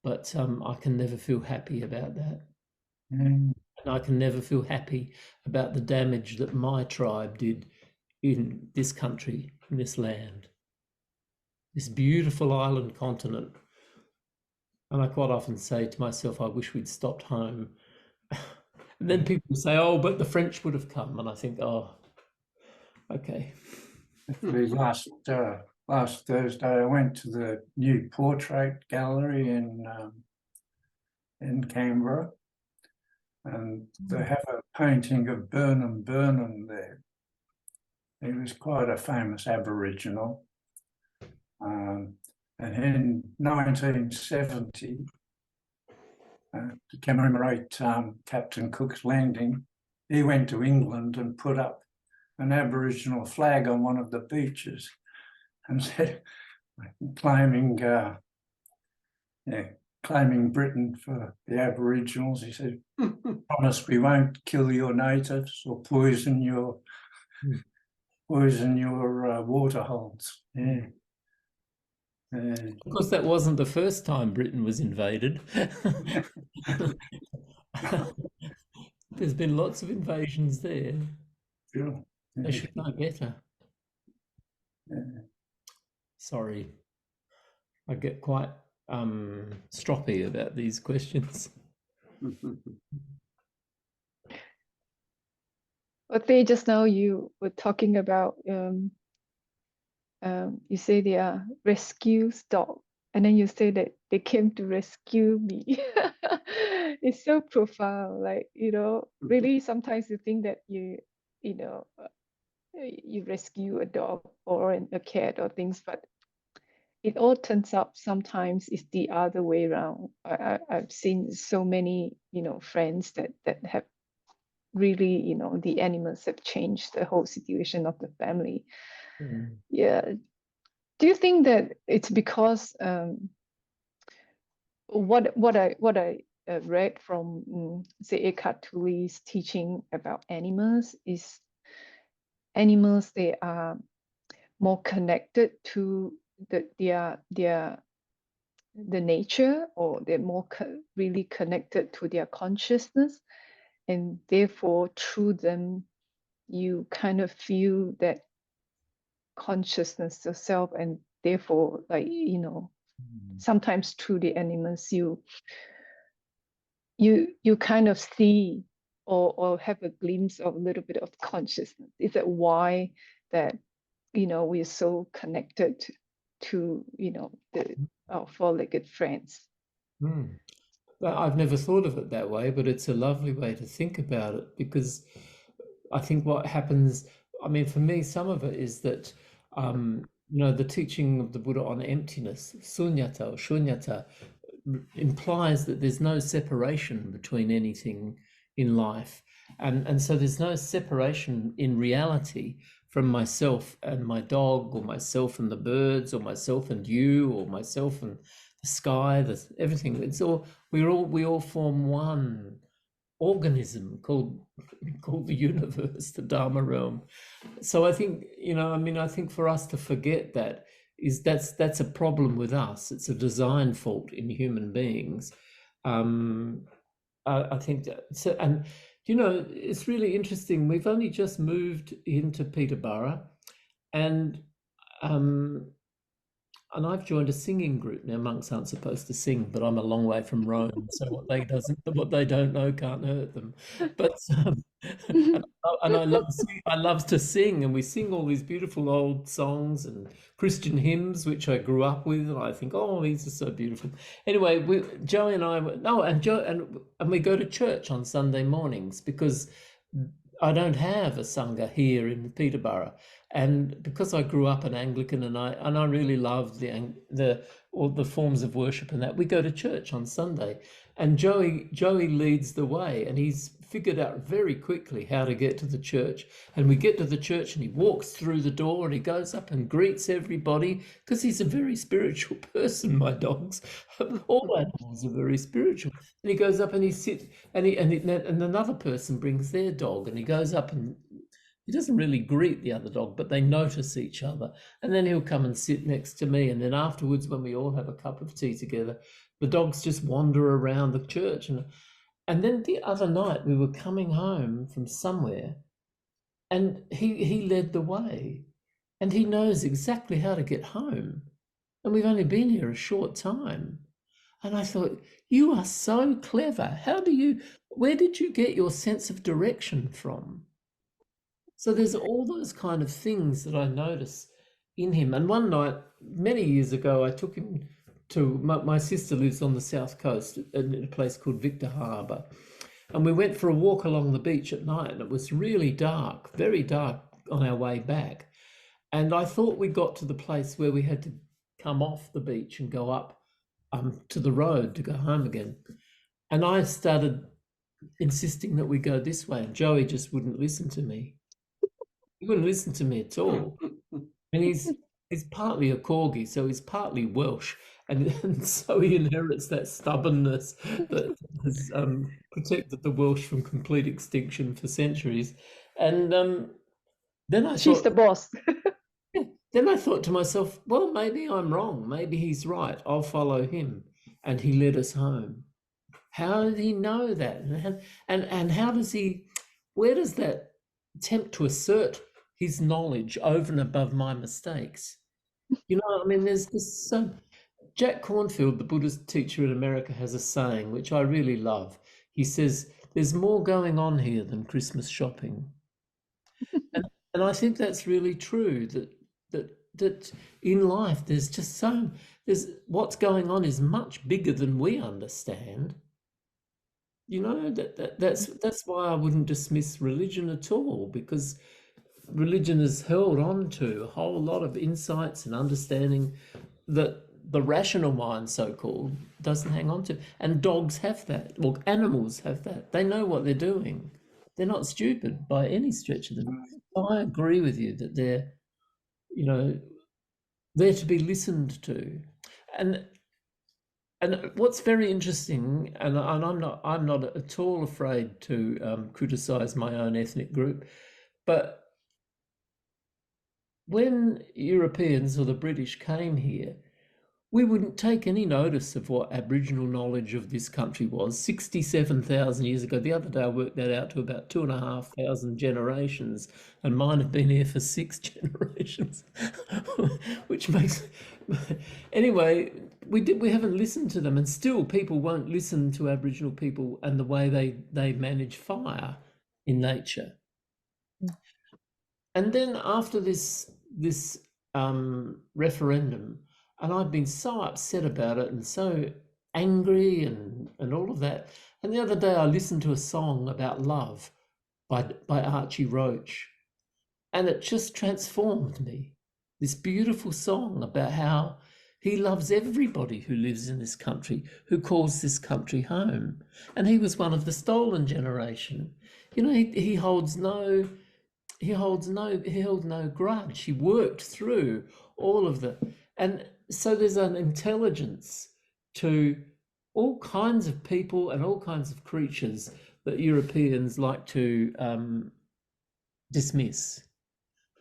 but I can never feel happy about that. Mm. And I can never feel happy about the damage that my tribe did in this country, in this land, this beautiful island continent. And I quite often say to myself, I wish we'd stopped home. And then people say, oh, but the French would have come. And I think, oh, okay. Actually, last Thursday, I went to the new portrait gallery in Canberra, and they have a painting of Burnham there. He was quite a famous Aboriginal. And in 1970, to commemorate Captain Cook's landing, he went to England and put up an Aboriginal flag on one of the beaches and said, claiming Britain for the Aboriginals. He said, promise we won't kill your natives or poison your water holes. Yeah. Of course, that wasn't the first time Britain was invaded. There's been lots of invasions there. Sure. They should know better. Yeah. Sorry. I get quite stroppy about these questions. But they just now you were talking about you say they are rescue dog, and then you say that they came to rescue me. It's so profound, like, you know, really sometimes you think that you know, you rescue a dog or a cat or things, but it all turns out sometimes it's the other way around. I've seen so many, you know, friends that have really, you know, the animals have changed the whole situation of the family. Yeah. Do you think that it's because what I read from say Eckhart Tolle's teaching about animals is animals, they are more connected to the nature, or they're more really connected to their consciousness, and therefore through them you kind of feel that consciousness yourself, and therefore, like, you know, sometimes through the animals you kind of see or have a glimpse of a little bit of consciousness. Is that why that, you know, we're so connected to, you know, our four-legged friends? I've never thought of it that way, but it's a lovely way to think about it, because I think what happens, I mean, for me, some of it is that, you know, the teaching of the Buddha on emptiness, sunyata or shunyata, implies that there's no separation between anything in life. And so there's no separation in reality from myself and my dog, or myself and the birds, or myself and you, or myself and the sky, everything. It's all we all form one organism called the universe, the Dharma realm. So I think, you know, I mean, I think for us to forget that that's a problem with us. It's a design fault in human beings. I think that, so, and you know, it's really interesting. We've only just moved into Peterborough, and I've joined a singing group. Now, monks aren't supposed to sing, but I'm a long way from Rome, so what they don't know can't hurt them. But and I love to sing, and we sing all these beautiful old songs and Christian hymns, which I grew up with, and I think, oh, these are so beautiful. Anyway, Joey and I, and we go to church on Sunday mornings, because I don't have a sangha here in Peterborough, and because I grew up an Anglican, and I really love all the forms of worship and that, we go to church on Sunday, and Joey leads the way, and he's figured out very quickly how to get to the church. And we get to the church and he walks through the door and he goes up and greets everybody because he's a very spiritual person, my dogs. All animals are very spiritual. And he goes up and he sits and another person brings their dog and he goes up and he doesn't really greet the other dog, but they notice each other. And then he'll come and sit next to me. And then afterwards, when we all have a cup of tea together, the dogs just wander around the church. And then the other night we were coming home from somewhere and he led the way and he knows exactly how to get home. And we've only been here a short time. And I thought, you are so clever. Where did you get your sense of direction from? So there's all those kind of things that I notice in him. And one night, many years ago, I took him to, my sister lives on the south coast in a place called Victor Harbour. And we went for a walk along the beach at night and it was really dark, very dark on our way back. And I thought we got to the place where we had to come off the beach and go up to the road to go home again. And I started insisting that we go this way and Joey just wouldn't listen to me. He wouldn't listen to me at all. And he's partly a corgi, so he's partly Welsh. And so he inherits that stubbornness that has protected the Welsh from complete extinction for centuries. And then I She's thought, the boss. then I thought to myself, well, maybe I'm wrong. Maybe he's right. I'll follow him. And he led us home. How did he know that? And how does he, where does that attempt to assert his knowledge over and above my mistakes? You know, I mean, there's this Jack Cornfield, the Buddhist teacher in America, has a saying which I really love. He says, there's more going on here than Christmas shopping. and I think that's really true, that in life there's what's going on is much bigger than we understand. You know, that's why I wouldn't dismiss religion at all, because religion has held on to a whole lot of insights and understanding that the rational mind, so-called, doesn't hang on to. And dogs have that, or animals have that. They know what they're doing. They're not stupid by any stretch of them. So I agree with you that they're to be listened to. And what's very interesting, and I'm not at all afraid to criticize my own ethnic group, but when Europeans or the British came here, we wouldn't take any notice of what Aboriginal knowledge of this country was 67,000 years ago. The other day I worked that out to about 2,500 generations, and mine have been here for 6 generations, which makes... Anyway, we haven't listened to them, and still people won't listen to Aboriginal people and the way they manage fire in nature. And then after this referendum, and I've been so upset about it and so angry and all of that. And the other day I listened to a song about love by Archie Roach, and it just transformed me. This beautiful song about how he loves everybody who lives in this country, who calls this country home. And he was one of the stolen generation. You know, he held no grudge. He worked through all of the, and so there's an intelligence to all kinds of people and all kinds of creatures that Europeans like to dismiss.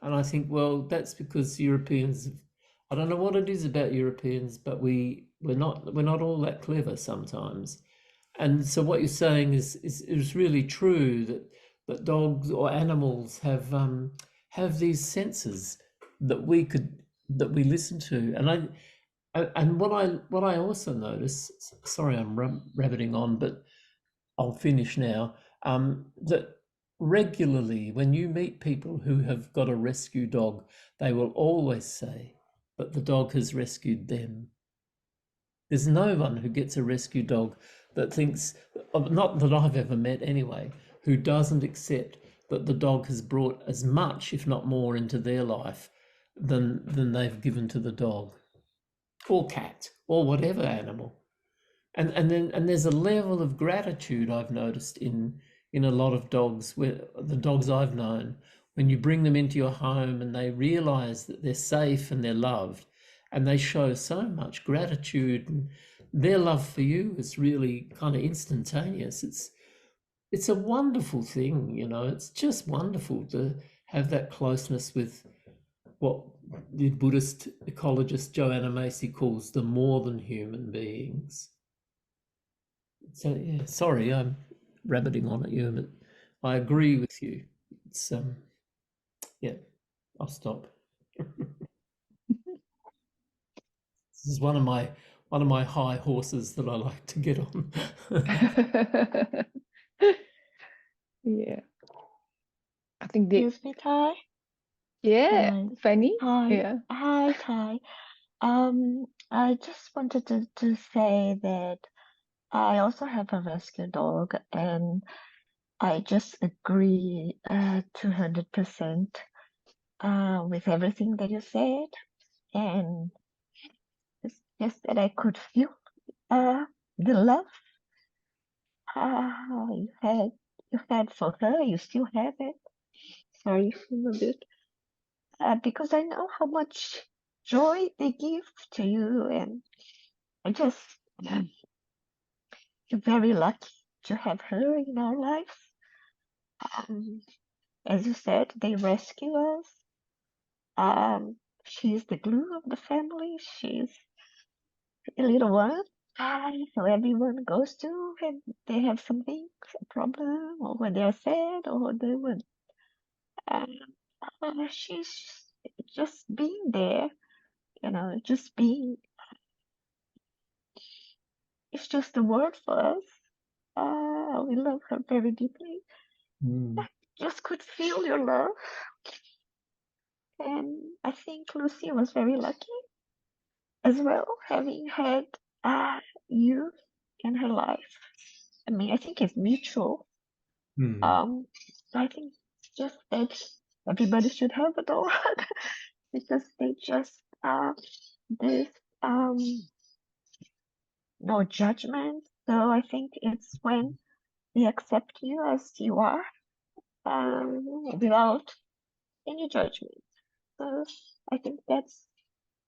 And I think, well, that's because Europeans, I don't know what it is about Europeans, but we're not all that clever sometimes. And so what you're saying is really true, that dogs or animals have these senses that we listen to. And what I also notice, sorry, I'm rabbiting on, but I'll finish now, that regularly when you meet people who have got a rescue dog, they will always say that the dog has rescued them. There's no one who gets a rescue dog that thinks, not that I've ever met anyway, who doesn't accept that the dog has brought as much, if not more, into their life than they've given to the dog or cat or whatever animal. And there's a level of gratitude I've noticed in in a lot of dogs, the dogs I've known, when you bring them into your home and they realize that they're safe and they're loved, and they show so much gratitude, and their love for you is really kind of instantaneous. It's a wonderful thing, you know. It's just wonderful to have that closeness with what the Buddhist ecologist Joanna Macy calls the more than human beings. So yeah, sorry, I'm rabbiting on at you, but I agree with you. It's yeah, I'll stop. This is one of my high horses that I like to get on. Yeah. I think they, Excuse me, Thay. yeah, Hi. Fanny. Hi. Yeah. Hi, Thay. I just wanted to say that I also have a rescue dog, and I just agree 200% with everything that you said, and it's just that I could feel the love you had for her. You still have it. Sorry for a bit. Because I know how much joy they give to you, and I just you're very lucky to have her in our lives. As you said, they rescue us. She's the glue of the family. She's a little one. So everyone goes to when they have something, a problem, or when they are sad, or they would. She's just being there, you know, just being. It's just a word for us. We love her very deeply. Mm. Just could feel your love. And I think Lucy was very lucky as well, having had you in her life. I mean, I think it's mutual. Mm. I think just that everybody should have a dog because they just there's no judgment. So I think it's when they accept you as you are, without any judgment. So I think that's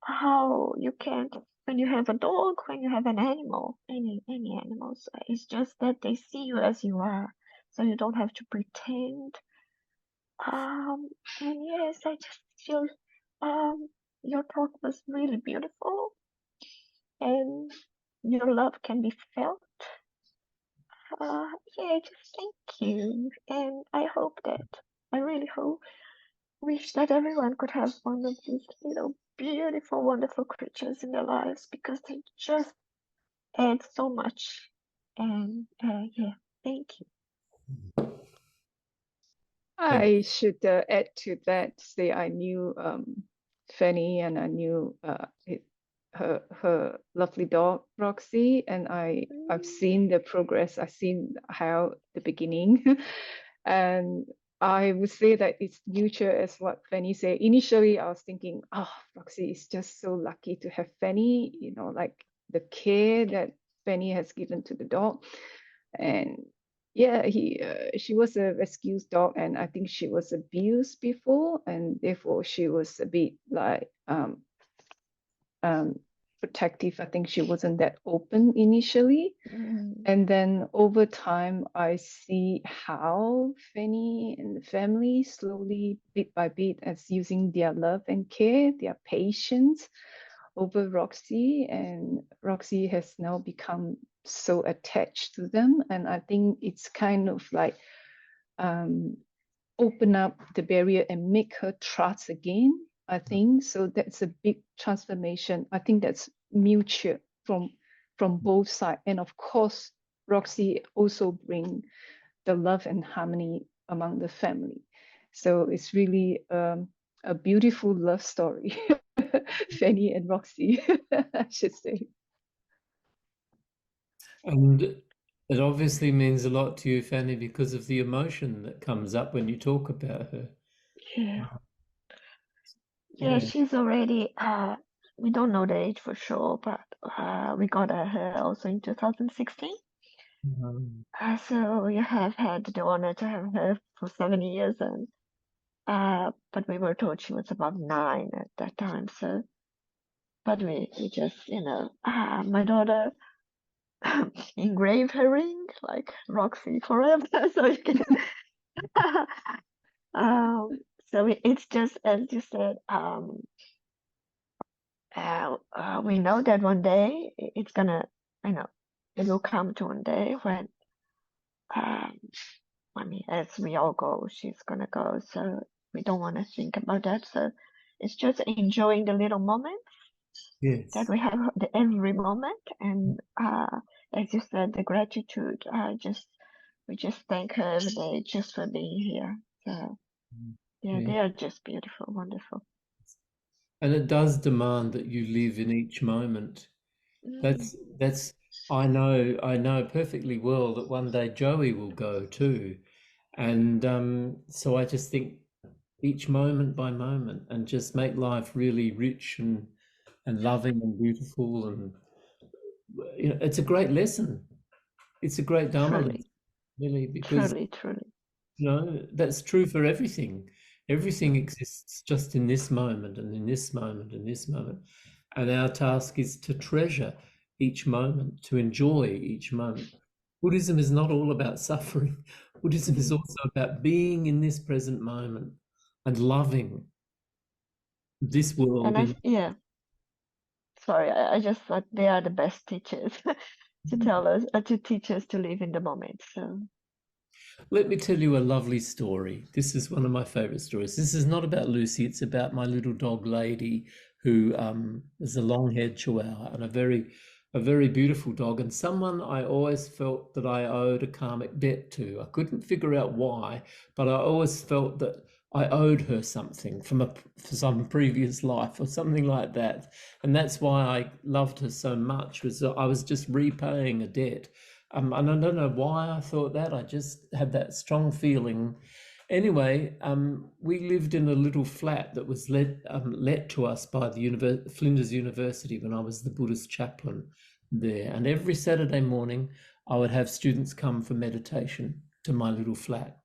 how you can, when you have a dog, when you have an animal, any animals, it's just that they see you as you are, so you don't have to pretend. And yes, I just feel your talk was really beautiful, and your love can be felt. Yeah, just thank you, and I hope that, I really hope, wish that everyone could have one of these little beautiful, wonderful creatures in their lives because they just add so much. And yeah, thank you. I should add to that. Say I knew Fanny, and I knew her lovely dog Roxy, and I've seen the progress. I've seen how the beginning, and I would say that it's mutual as what Fanny said. Initially, I was thinking, oh, Roxy is just so lucky to have Fanny. You know, like the care that Fanny has given to the dog, and yeah, she was a rescue dog, and I think she was abused before, and therefore she was a bit like protective. I think she wasn't that open initially. And then over time, I see how Fanny and the family slowly, bit by bit, as using their love and care, their patience over Roxy, and Roxy has now become so attached to them. And I think it's kind of like open up the barrier and make her trust again. I think so. That's a big transformation. I think that's mutual from both sides. And of course, Roxy also bring the love and harmony among the family. So it's really a beautiful love story. Fanny and Roxy, I should say. And it obviously means a lot to you, Fanny, because of the emotion that comes up when you talk about her. Yeah. Yeah. Yeah, she's already, we don't know the age for sure, but we got her also in 2016. So we have had the honor to have her for 7 years, and but we were told she was about 9 at that time. So, but we just, my daughter engraved her ring like Roxy forever. So you can, so it's just as you said. We know that one day it's gonna, it will come to one day when, um, I mean, as we all go, she's gonna go. So we don't want to think about that. So it's just enjoying the little moments Yes. that we have, the every moment, and as you said, the gratitude. We just thank her every day just for being here. So yeah, Yeah. they are just beautiful, wonderful. And it does demand that you live in each moment. That's I know perfectly well that one day Joey will go too. And so I just think each moment by moment and just make life really rich and loving and beautiful, and it's a great lesson. It's a great Dharma lesson, Truly, really, because truly. that's true for everything. Everything exists just in this moment and in this moment and this moment. And our task is to treasure each moment, to enjoy each moment. Buddhism is not all about suffering. Buddhism is also about being in this present moment and loving this world. And yeah, sorry, I just thought they are the best teachers to tell us, to teach us to live in the moment. So Let me tell you a lovely story. This is one of my favorite stories. This is not about Lucy. It's about my little dog Lady, who is a long-haired Chihuahua and a very beautiful dog, and someone I always felt that I owed a karmic debt to. I couldn't figure out why, but I always felt that I owed her something from some previous life or something like that. And that's why I loved her so much, was that I was just repaying a debt. And I don't know why I thought that. I just had that strong feeling. Anyway, we lived in a little flat that was let to us by the Flinders University when I was the Buddhist chaplain there. And every Saturday morning, I would have students come for meditation to my little flat.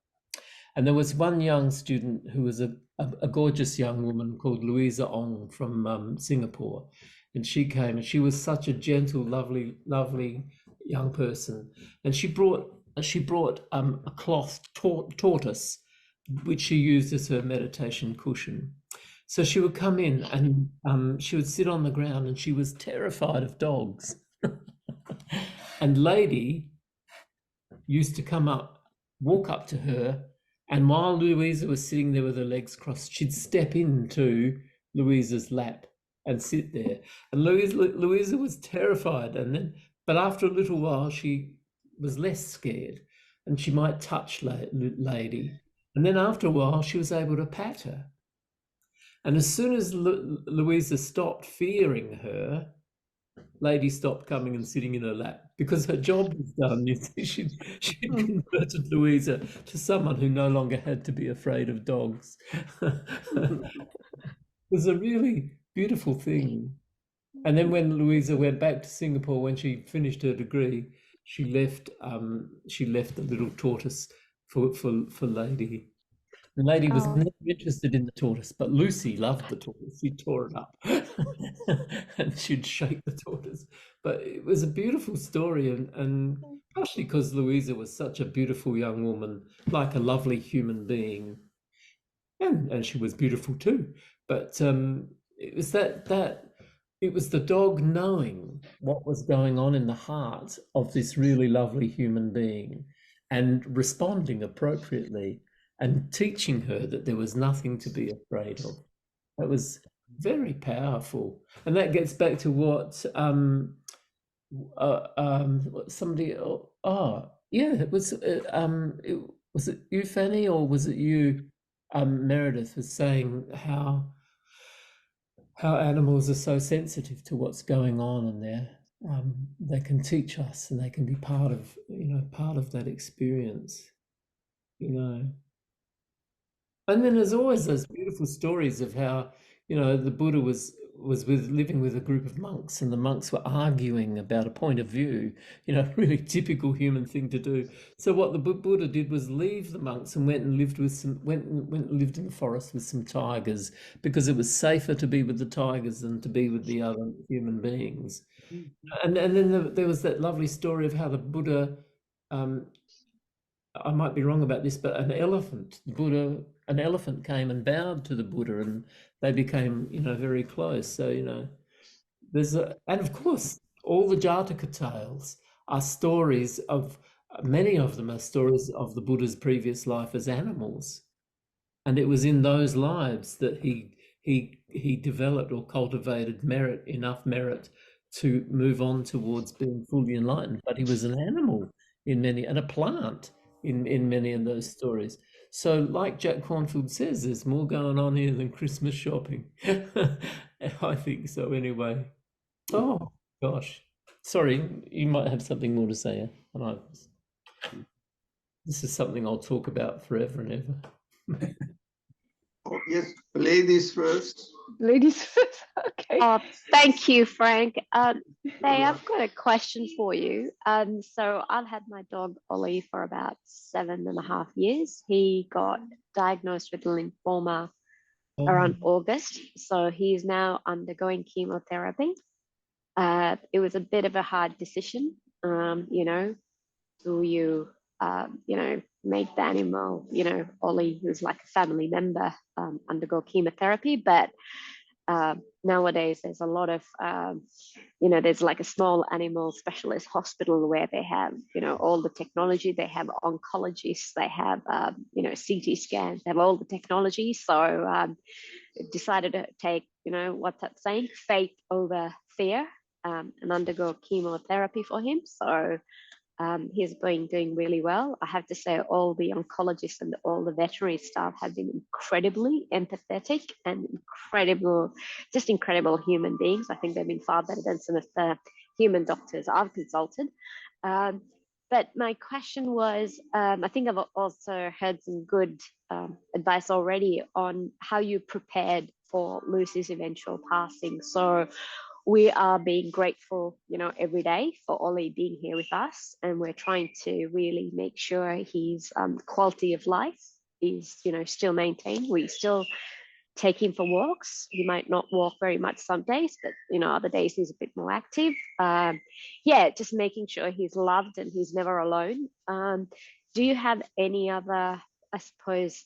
And there was one young student who was a gorgeous young woman called Louisa Ong from Singapore. And she came, and she was such a gentle, lovely young person. And she brought a cloth tortoise, which she used as her meditation cushion. So she would come in and she would sit on the ground, and she was terrified of dogs. And Lady used to walk up to her, and while Louisa was sitting there with her legs crossed, she'd step into Louisa's lap and sit there. And Louisa was terrified, but after a little while, she was less scared, and she might touch Lady. And then after a while, she was able to pat her. And as soon as Louisa stopped fearing her, Lady stopped coming and sitting in her lap, because her job was done. You see, she'd converted Louisa to someone who no longer had to be afraid of dogs. It was a really beautiful thing. And then when Louisa went back to Singapore, when she finished her degree, she left the little tortoise for Lady. The lady was never interested in the tortoise, but Lucy loved the tortoise. She tore it up and she'd shake the tortoise. But it was a beautiful story, and partially because Louisa was such a beautiful young woman, like a lovely human being, and she was beautiful too. But it was it was the dog knowing what was going on in the heart of this really lovely human being and responding appropriately, and teaching her that there was nothing to be afraid of. That was very powerful. And that gets back to what somebody, was it you, Fanny, or was it you, Meredith, was saying how animals are so sensitive to what's going on, and they can teach us, and they can be part of that experience, And then there's always those beautiful stories of how, the Buddha was was living with a group of monks, and the monks were arguing about a point of view, really typical human thing to do. So what the Buddha did was leave the monks and went and lived in the forest with some tigers, because it was safer to be with the tigers than to be with the other human beings. And then there was that lovely story of how the Buddha, I might be wrong about this, but an elephant came and bowed to the Buddha, and they became, very close. So, and of course, all the Jataka tales are stories of, many of them are stories of the Buddha's previous life as animals. And it was in those lives that he developed or cultivated enough merit to move on towards being fully enlightened. But he was an animal and a plant in many of those stories. So like Jack Cornfield says, there's more going on here than Christmas shopping. I think so anyway. Oh, gosh. Sorry, you might have something more to say. This is something I'll talk about forever and ever. Oh, yes, ladies first. Ladies first. Okay. Oh, thank you, Frank. Thay, I've got a question for you. So I've had my dog Ollie for about 7.5 years. He got diagnosed with lymphoma around August, so he's now undergoing chemotherapy. It was a bit of a hard decision, do you, make the animal, Ollie, who's like a family member, undergo chemotherapy. But nowadays there's a lot of, there's like a small animal specialist hospital where they have, all the technology. They have oncologists, they have, CT scans, they have all the technology. So decided to take, what's that saying? Faith over fear, and undergo chemotherapy for him. So he's been doing really well. I have to say all the oncologists and all the veterinary staff have been incredibly empathetic and incredible human beings. I think they've been far better than some of the human doctors I've consulted. But my question was, I think I've also heard some good advice already on how you prepared for Lucy's eventual passing. So we are being grateful, every day for Ollie being here with us, and we're trying to really make sure his quality of life is, still maintained. We still take him for walks. He might not walk very much some days, but other days he's a bit more active. Just making sure he's loved and he's never alone. Do you have any other, I suppose,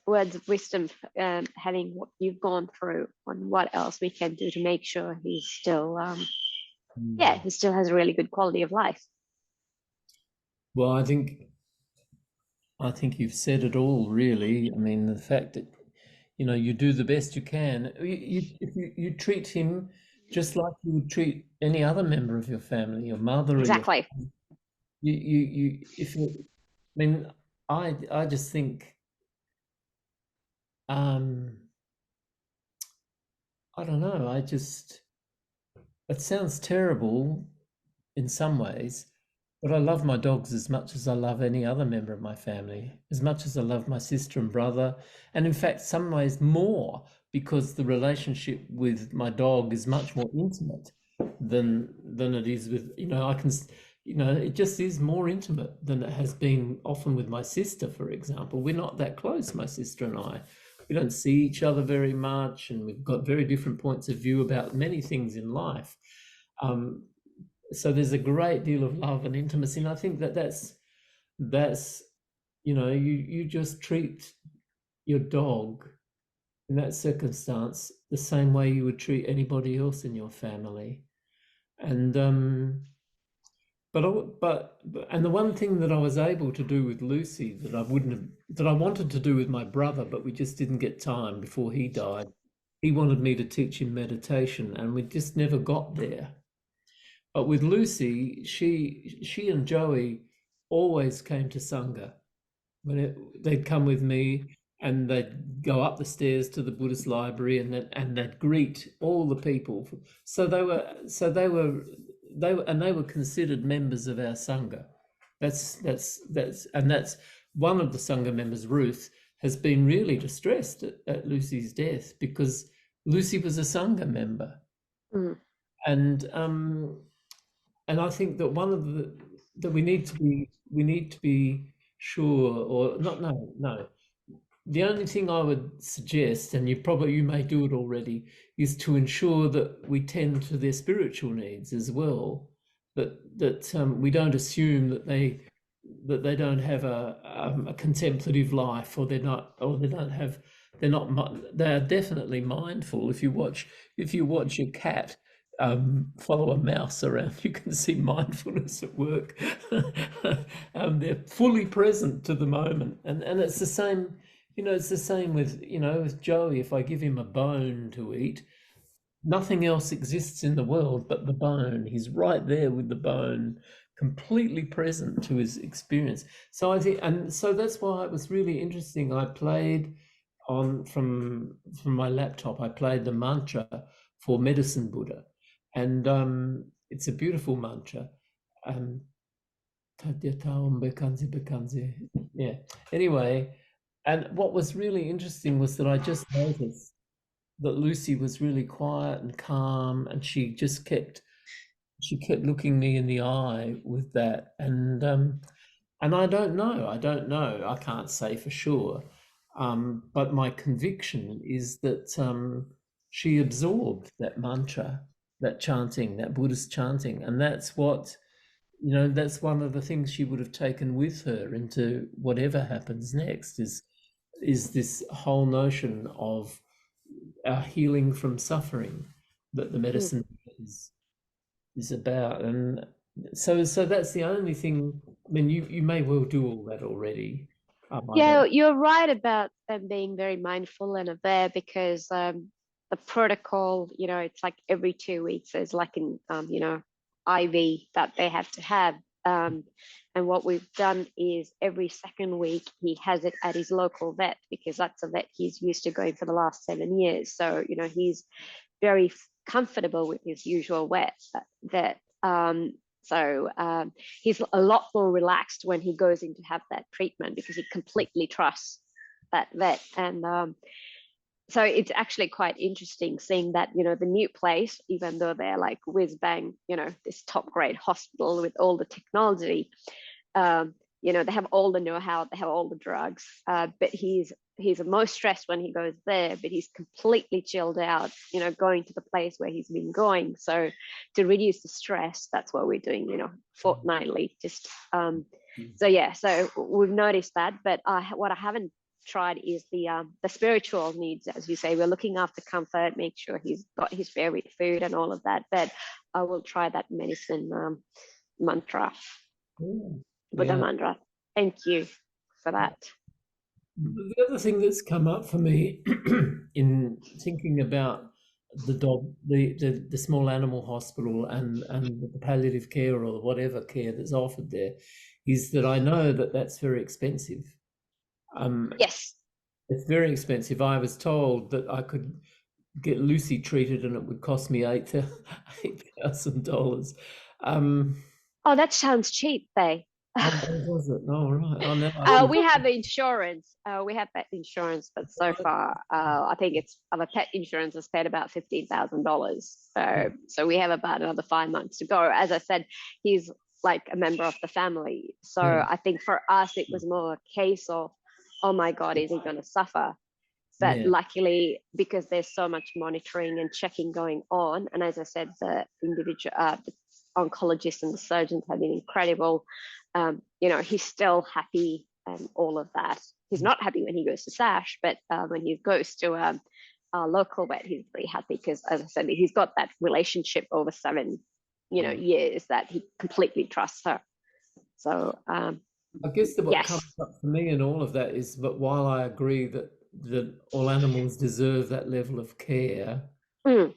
words of wisdom, having what you've gone through, on what else we can do to make sure he's still, he still has a really good quality of life? Well, I think you've said it all, really. I mean, the fact that, you do the best you can. You treat him just like you would treat any other member of your family, your mother. Exactly. I just think, I don't know. It sounds terrible in some ways, but I love my dogs as much as I love any other member of my family, as much as I love my sister and brother, and in fact, some ways more, because the relationship with my dog is much more intimate than it is with, it just is more intimate than it has been often with my sister, for example. We're not that close, my sister and I. We don't see each other very much, and we've got very different points of view about many things in life. So there's a great deal of love and intimacy, and I think that's you just treat your dog in that circumstance the same way you would treat anybody else in your family. And and the one thing that I was able to do with Lucy that I wanted to do with my brother, but we just didn't get time before he died. He wanted me to teach him meditation, and we just never got there. But with Lucy, she and Joey always came to Sangha. They'd come with me, and they'd go up the stairs to the Buddhist library, and they'd greet all the people. So they were considered members of our Sangha. That's one of the Sangha members, Ruth, has been really distressed at Lucy's death, because Lucy was a Sangha member, Mm. and I think that one of the that we need to be sure, or not. No. The only thing I would suggest, and you may do it already, is to ensure that we tend to their spiritual needs as well. That we don't assume that they don't have a contemplative life, or they are definitely mindful. If you watch your cat follow a mouse around, you can see mindfulness at work. They're fully present to the moment, and it's the same. It's the same with with Joey. If I give him a bone to eat, nothing else exists in the world but the bone. He's right there with the bone, completely present to his experience. So I think, and so that's why it was really interesting. I played from my laptop. I played the mantra for Medicine Buddha, and it's a beautiful mantra. Yeah. Anyway, and what was really interesting was that I just noticed that Lucy was really quiet and calm, and she kept looking me in the eye with that. And I don't know, I can't say for sure, but my conviction is that she absorbed that mantra, that chanting, that Buddhist chanting, and that's what that's one of the things she would have taken with her into whatever happens next, is this whole notion of healing from suffering that the medicine is about. And so that's the only thing. I mean, you may well do all that already. Yeah, you're right about them being very mindful and aware, because the protocol, it's like every 2 weeks there's like an IV that they have to have. And what we've done is every second week he has it at his local vet, because that's a vet he's used to going for the last 7 years. So he's very comfortable with his usual vet. So he's a lot more relaxed when he goes in to have that treatment, because he completely trusts that vet. And so it's actually quite interesting seeing that, the new place, even though they're like whiz bang, this top grade hospital with all the technology, they have all the know-how, they have all the drugs, but he's most stressed when he goes there, but he's completely chilled out, going to the place where he's been going. So to reduce the stress, that's what we're doing, fortnightly, just so we've noticed that. But what I haven't tried is the spiritual needs, as you say. We're looking after comfort, make sure he's got his favorite food and all of that, but I will try that medicine mantra. Buddha mantra. Thank you for that. The other thing that's come up for me in thinking about the dog, the small animal hospital and the palliative care or whatever care that's offered there, is that I know that that's very expensive. Yes, it's very expensive. I was told that I could get Lucy treated and it would cost me $8,000. Oh, that sounds cheap, Thay. What was it? Oh, right. We have insurance. We have pet insurance, but so far, I think our pet insurance has paid about $15,000. So we have about another 5 months to go. As I said, he's like a member of the family. So I think for us, it was more a case of, oh my God, is he going to suffer? But luckily, because there's so much monitoring and checking going on, and as I said, the individual, the oncologists and the surgeons have been incredible. He's still happy and all of that. He's not happy when he goes to SASH, but when he goes to our local vet, he's very happy, because, as I said, he's got that relationship over 7 years that he completely trusts her. So I guess that what comes up for me in all of that is, but while I agree that all animals deserve that level of care, and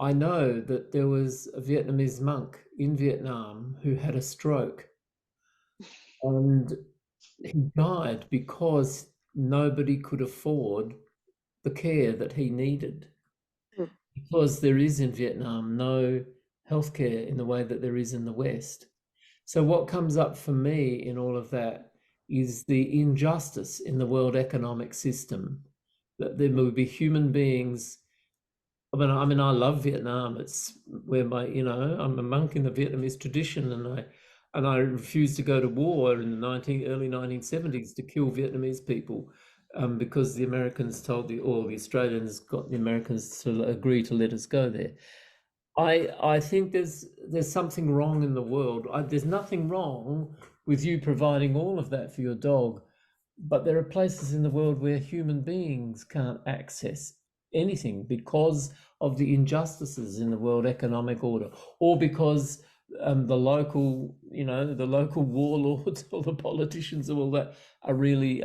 I know that there was a Vietnamese monk in Vietnam who had a stroke, and he died because nobody could afford the care that he needed. Because there is in Vietnam no healthcare in the way that there is in the West. So what comes up for me in all of that is the injustice in the world economic system, that there will be human beings. I mean, I love Vietnam. It's where I'm a monk in the Vietnamese tradition, and I refused to go to war in the early 1970s to kill Vietnamese people, because the Americans told the Australians got the Americans to agree to let us go there. I think there's something wrong in the world. There's nothing wrong with you providing all of that for your dog, but there are places in the world where human beings can't access anything because of the injustices in the world economic order, or because the local warlords or the politicians and all that are really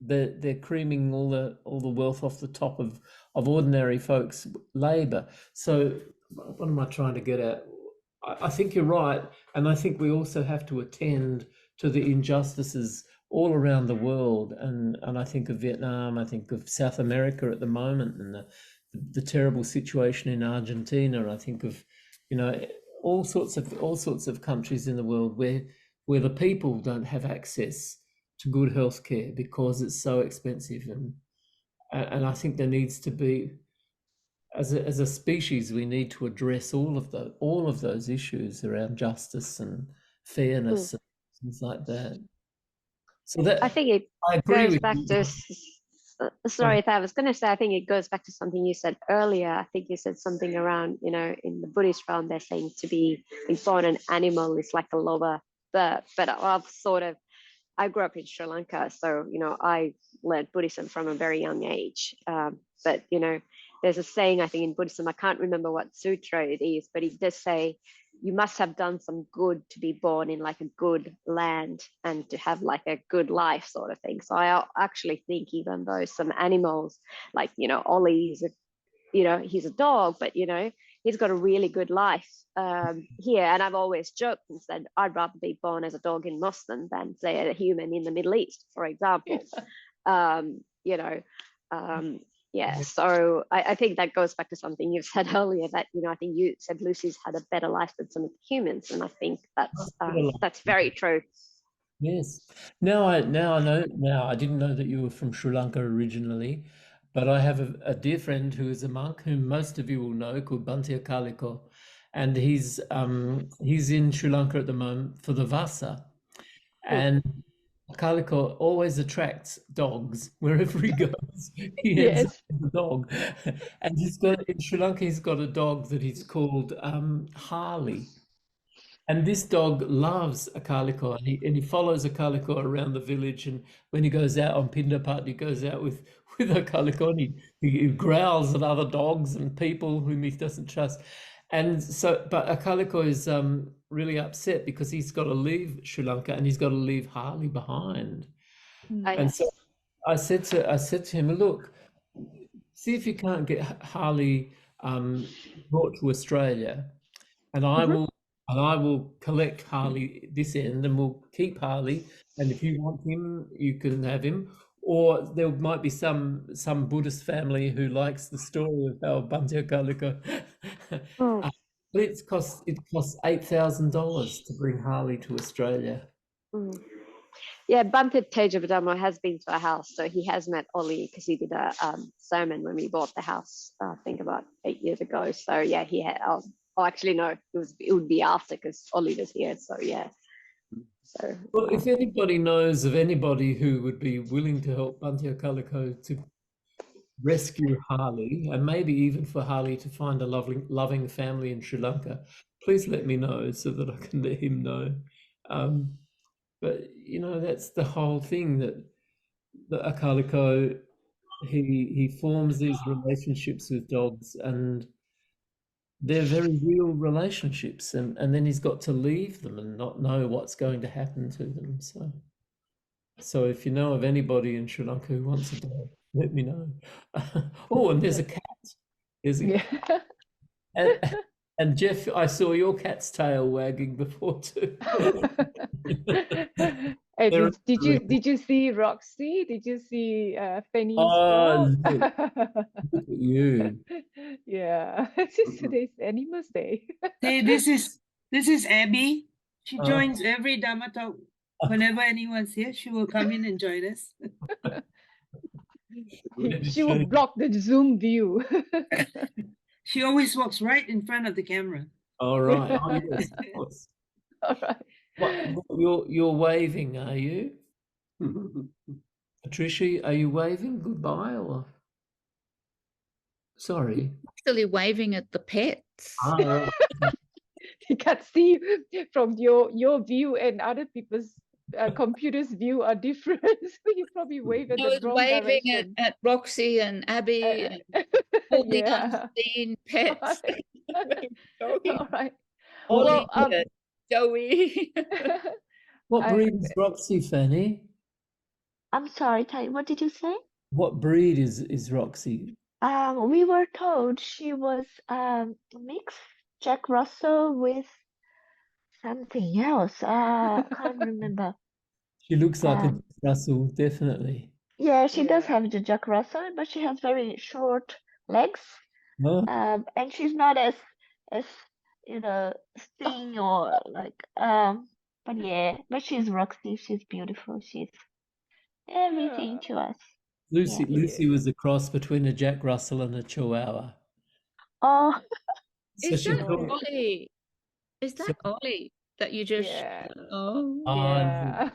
they're creaming all the wealth off the top of ordinary folks' labor. So what am I trying to get at? I think you're right, and I think we also have to attend to the injustices all around the world. And I think of Vietnam, I think of South America at the moment, and the terrible situation in Argentina. I think of all sorts of countries in the world where the people don't have access to good health care because it's so expensive, and I think there needs to be, as a species, we need to address all of those issues around justice and fairness and things like that. So that I think it I agree goes with back you. to, sorry, I was going to say, I think it goes back to something you said earlier. I think you said something around, in the Buddhist realm, they're saying to be born an animal is like a lower birth. But I grew up in Sri Lanka, so, I learned Buddhism from a very young age. But, there's a saying, I think, in Buddhism, I can't remember what sutra it is, but it does say, you must have done some good to be born in like a good land and to have like a good life, sort of thing. So I actually think even though some animals, like, Ollie he's a dog, but, he's got a really good life here. And I've always joked and said, I'd rather be born as a dog in Muslim than, say, a human in the Middle East, for example. Yeah, so I think that goes back to something you've said earlier, that, I think you said Lucy's had a better life than some of the humans. And I think that's very true. Yes. Now I know. Now I didn't know that you were from Sri Lanka originally, but I have a dear friend who is a monk, whom most of you will know, called Bhante Akaliko, and he's in Sri Lanka at the moment for the Vasa, and Akaliko always attracts dogs wherever he goes. He ends up Yes. with a dog, and in Sri Lanka he's got a dog that he's called Harley. And this dog loves a calico, and he follows a calico around the village. And when he goes out on Pindapat, he goes out with a calico, and he growls at other dogs and people whom he doesn't trust. And so, but a calico is really upset because he's got to leave Sri Lanka and he's got to leave Harley behind. And so I said to him, look, see if you can't get Harley brought to Australia, and I will collect Harley this end, and we'll keep Harley. And if you want him, you can have him. Or there might be some Buddhist family who likes the story of how Bhante Akaliko. But it costs $8,000 to bring Harley to Australia. Yeah, Bhante Tejabadama has been to our house, so he has met Ollie because he did a sermon when we bought the house, I think about 8 years ago. So yeah, he had. Oh, actually, no, it would be after because Ollie was here. So yeah. So well, if anybody knows of anybody who would be willing to help Bhante Akaliko to rescue Harley, and maybe even for Harley to find a loving family in Sri Lanka, please let me know so that I can let him know. But that's the whole thing, that the Akaliko, he forms these relationships with dogs, and they're very real relationships, and then he's got to leave them and not know what's going to happen to them. So if you know of anybody in Sri Lanka who wants a dog, let me know. Oh, and there's a cat. And Jeff, I saw your cat's tail wagging before too. Hey, did you see Roxy? Did you see Fanny's dog? Look at you. Yeah, today's Animals Day. Hey, this is Abby. She joins every Dhamma talk. Whenever anyone's here, she will come in and join us. She will block the Zoom view. She always walks right in front of the camera. All right. Oh, yes, of course. All right. You're waving, are you? Patricia, are you waving goodbye or? Sorry. Actually waving at the pets. Ah, right. You can't see from your view, and other people's computer's view are different. So you probably wave at I the was wrong waving direction. at Roxy and Abby and all the Yeah. unseen pets. All right. Ollie, Well, Joey. What breed is Roxy, Fanny? I'm sorry, Thay, what did you say? What breed is Roxy? We were told she was mixed Jack Russell with something else. Can't remember. She looks like a Um, Russell, definitely. yeah, she does Yeah. have the Jack Russell, but she has very short legs. Oh, And she's not as thin or like but yeah, but she's Roxy, she's beautiful, she's everything to us. Lucy, Yeah. Lucy was a cross between a Jack Russell and a Chihuahua. Oh, So Is she that called- Ollie? Is that Ollie that you just? Yeah. Oh. Yeah.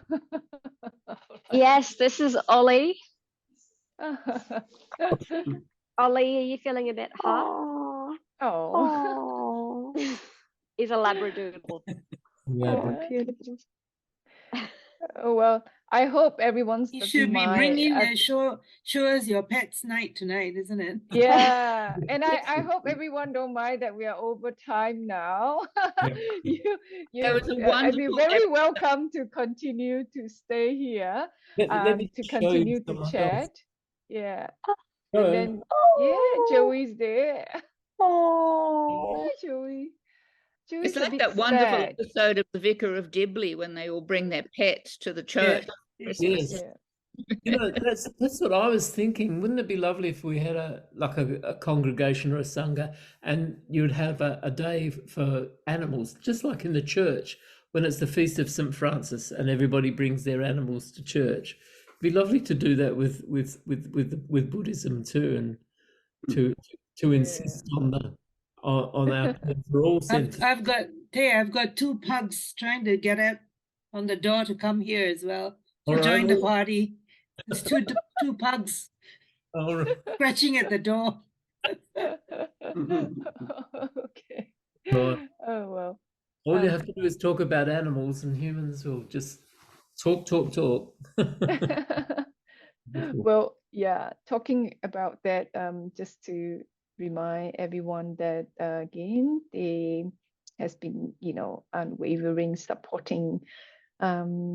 Yes, this is Ollie. Ollie, are you feeling a bit hot? Oh. oh, He's a Labradoodle. Yeah, oh, but beautiful. Oh, well, I hope everyone's You doesn't should be mind. bringing and show us your pet's night tonight, isn't it? Yeah, and I hope everyone don't mind that we are over time now. you That was a I'd be wonderful very welcome to continue to stay here, let me to show you continue to someone else. chat. Yeah, Hello. and then yeah, Joey's there. Oh, Hi, Joey. Joey's It's a like bit that wonderful sad. episode of The Vicar of Dibley when they all bring their pets to the church. Yes. Yeah. You know, that's what I was thinking. Wouldn't it be lovely if we had a congregation or a sangha, and you'd have a day for animals, just like in the church when it's the feast of St. Francis, and everybody brings their animals to church. It'd be lovely to do that with Buddhism too, and to insist on our for all senses. I've got two pugs trying to get out on the door to come here as well to All join right. the party. It's two pugs All right. scratching at the door. Okay. Right. Oh well. All you have to do is talk about animals, and humans will just talk. Well, yeah, talking about that, just to remind everyone that again, they has been, unwavering supporting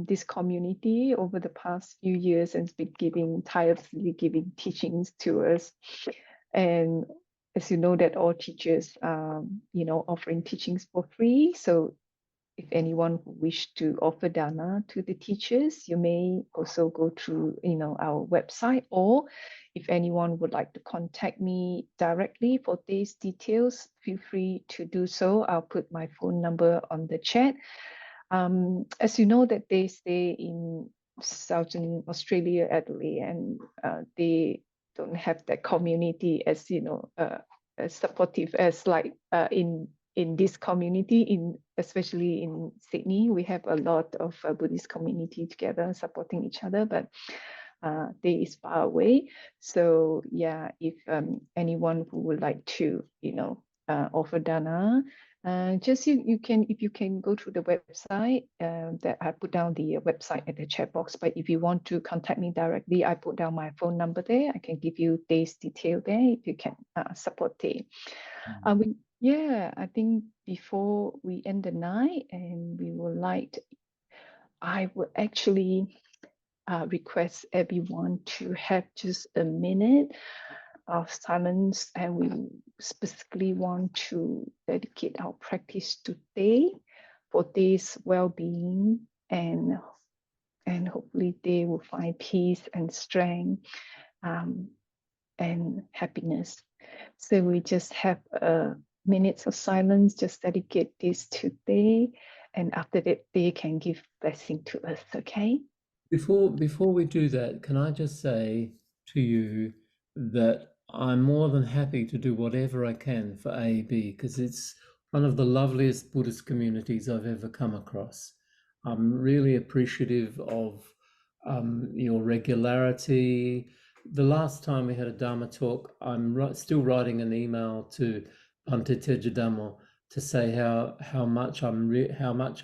this community over the past few years, and has been tirelessly giving teachings to us. And as you know, that all teachers offering teachings for free. So if anyone who wish to offer dana to the teachers, you may also go through, our website, or if anyone would like to contact me directly for these details, feel free to do so. I'll put my phone number on the chat. As you know, that they stay in Southern Australia, Adelaide, and they don't have that community as as supportive as like in this community, especially in Sydney. We have a lot of Buddhist community together supporting each other, but they is far away. So yeah, if anyone who would like to offer dana, just if you can go to the website, that I put down the website at the chat box. But if you want to contact me directly, I put down my phone number there. I can give you Day's detail there if you can support Day. I think before we end the night, and I would actually request everyone to have just a minute of silence, and we specifically want to dedicate our practice to Day, for Day's well-being, and hopefully Day will find peace and strength and happiness. So we just have minutes of silence, just dedicate this to Day, and after that, they can give blessing to us, okay? Before we do that, can I just say to you that I'm more than happy to do whatever I can for AEB, because it's one of the loveliest Buddhist communities I've ever come across. I'm really appreciative of your regularity. The last time we had a Dharma talk, I'm still writing an email to Bhante Tejadamo to say how much I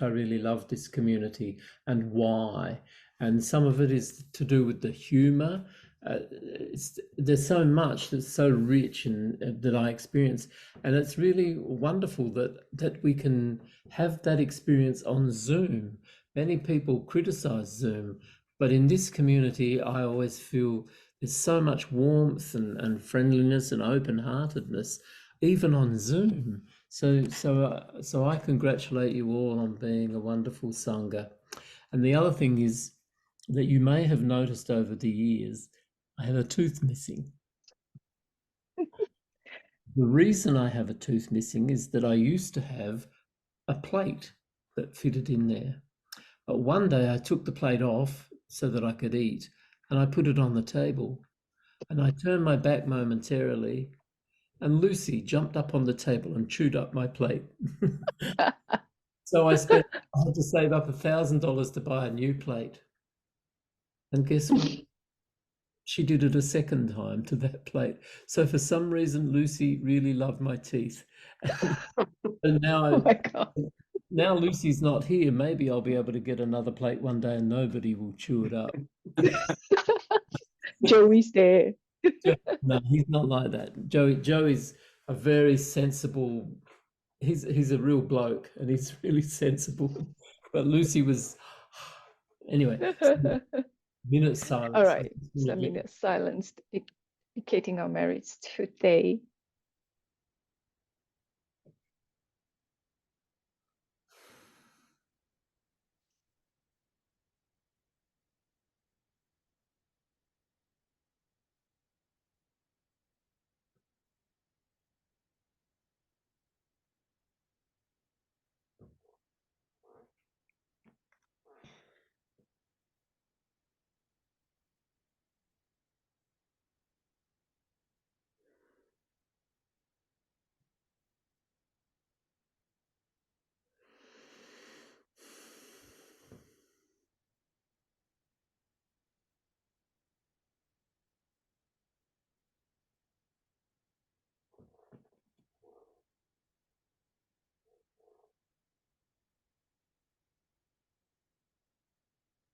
really love this community and why. And some of it is to do with the humor. There's so much that's so rich and that I experience, and it's really wonderful that we can have that experience on Zoom. Many people criticize Zoom, but in this community, I always feel there's so much warmth and friendliness and open-heartedness, even on Zoom. So I congratulate you all on being a wonderful Sangha. And the other thing is that you may have noticed over the years, I have a tooth missing. The reason I have a tooth missing is that I used to have a plate that fitted in there. But one day I took the plate off so that I could eat, and I put it on the table. And I turned my back momentarily, and Lucy jumped up on the table and chewed up my plate. So I had to save up $1,000 to buy a new plate. And guess what? She did it a second time to that plate. So for some reason, Lucy really loved my teeth. And now, Oh my God. now Lucy's not here. Maybe I'll be able to get another plate one day and nobody will chew it up. Joey's there. No, he's not like that. Joey's a very sensible, he's a real bloke and he's really sensible. But Lucy was, anyway, minute silence. All right, so a minute silence dedicating our merits today.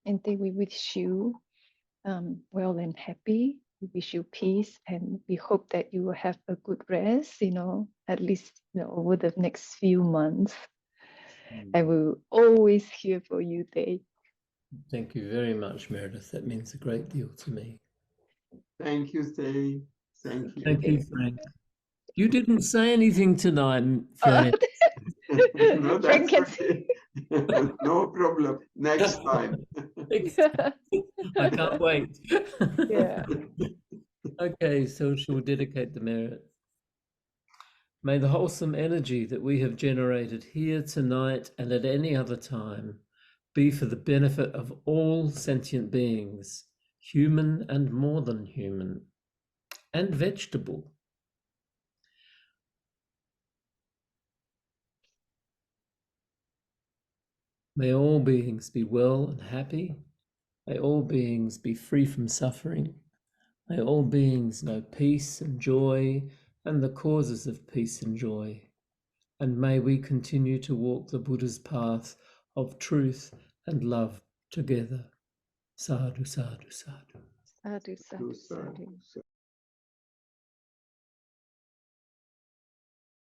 And then we wish you well and happy. We wish you peace, and we hope that you will have a good rest, at least over the next few months. And we'll always here for you, Thay. Thank you very much, Meredith. That means a great deal to me. Thank you, Thay. Thank you. Thank you, Frank. You didn't say anything tonight, Frank. No, Frank that's can okay. No problem. Next time. I can't wait. Yeah. Okay, so she'll dedicate the merit. May the wholesome energy that we have generated here tonight and at any other time be for the benefit of all sentient beings, human and more than human, and vegetable. May all beings be well and happy. May all beings be free from suffering. May all beings know peace and joy and the causes of peace and joy. And may we continue to walk the Buddha's path of truth and love together. Sadhu, sadhu, sadhu. Sadhu, sadhu, sadhu.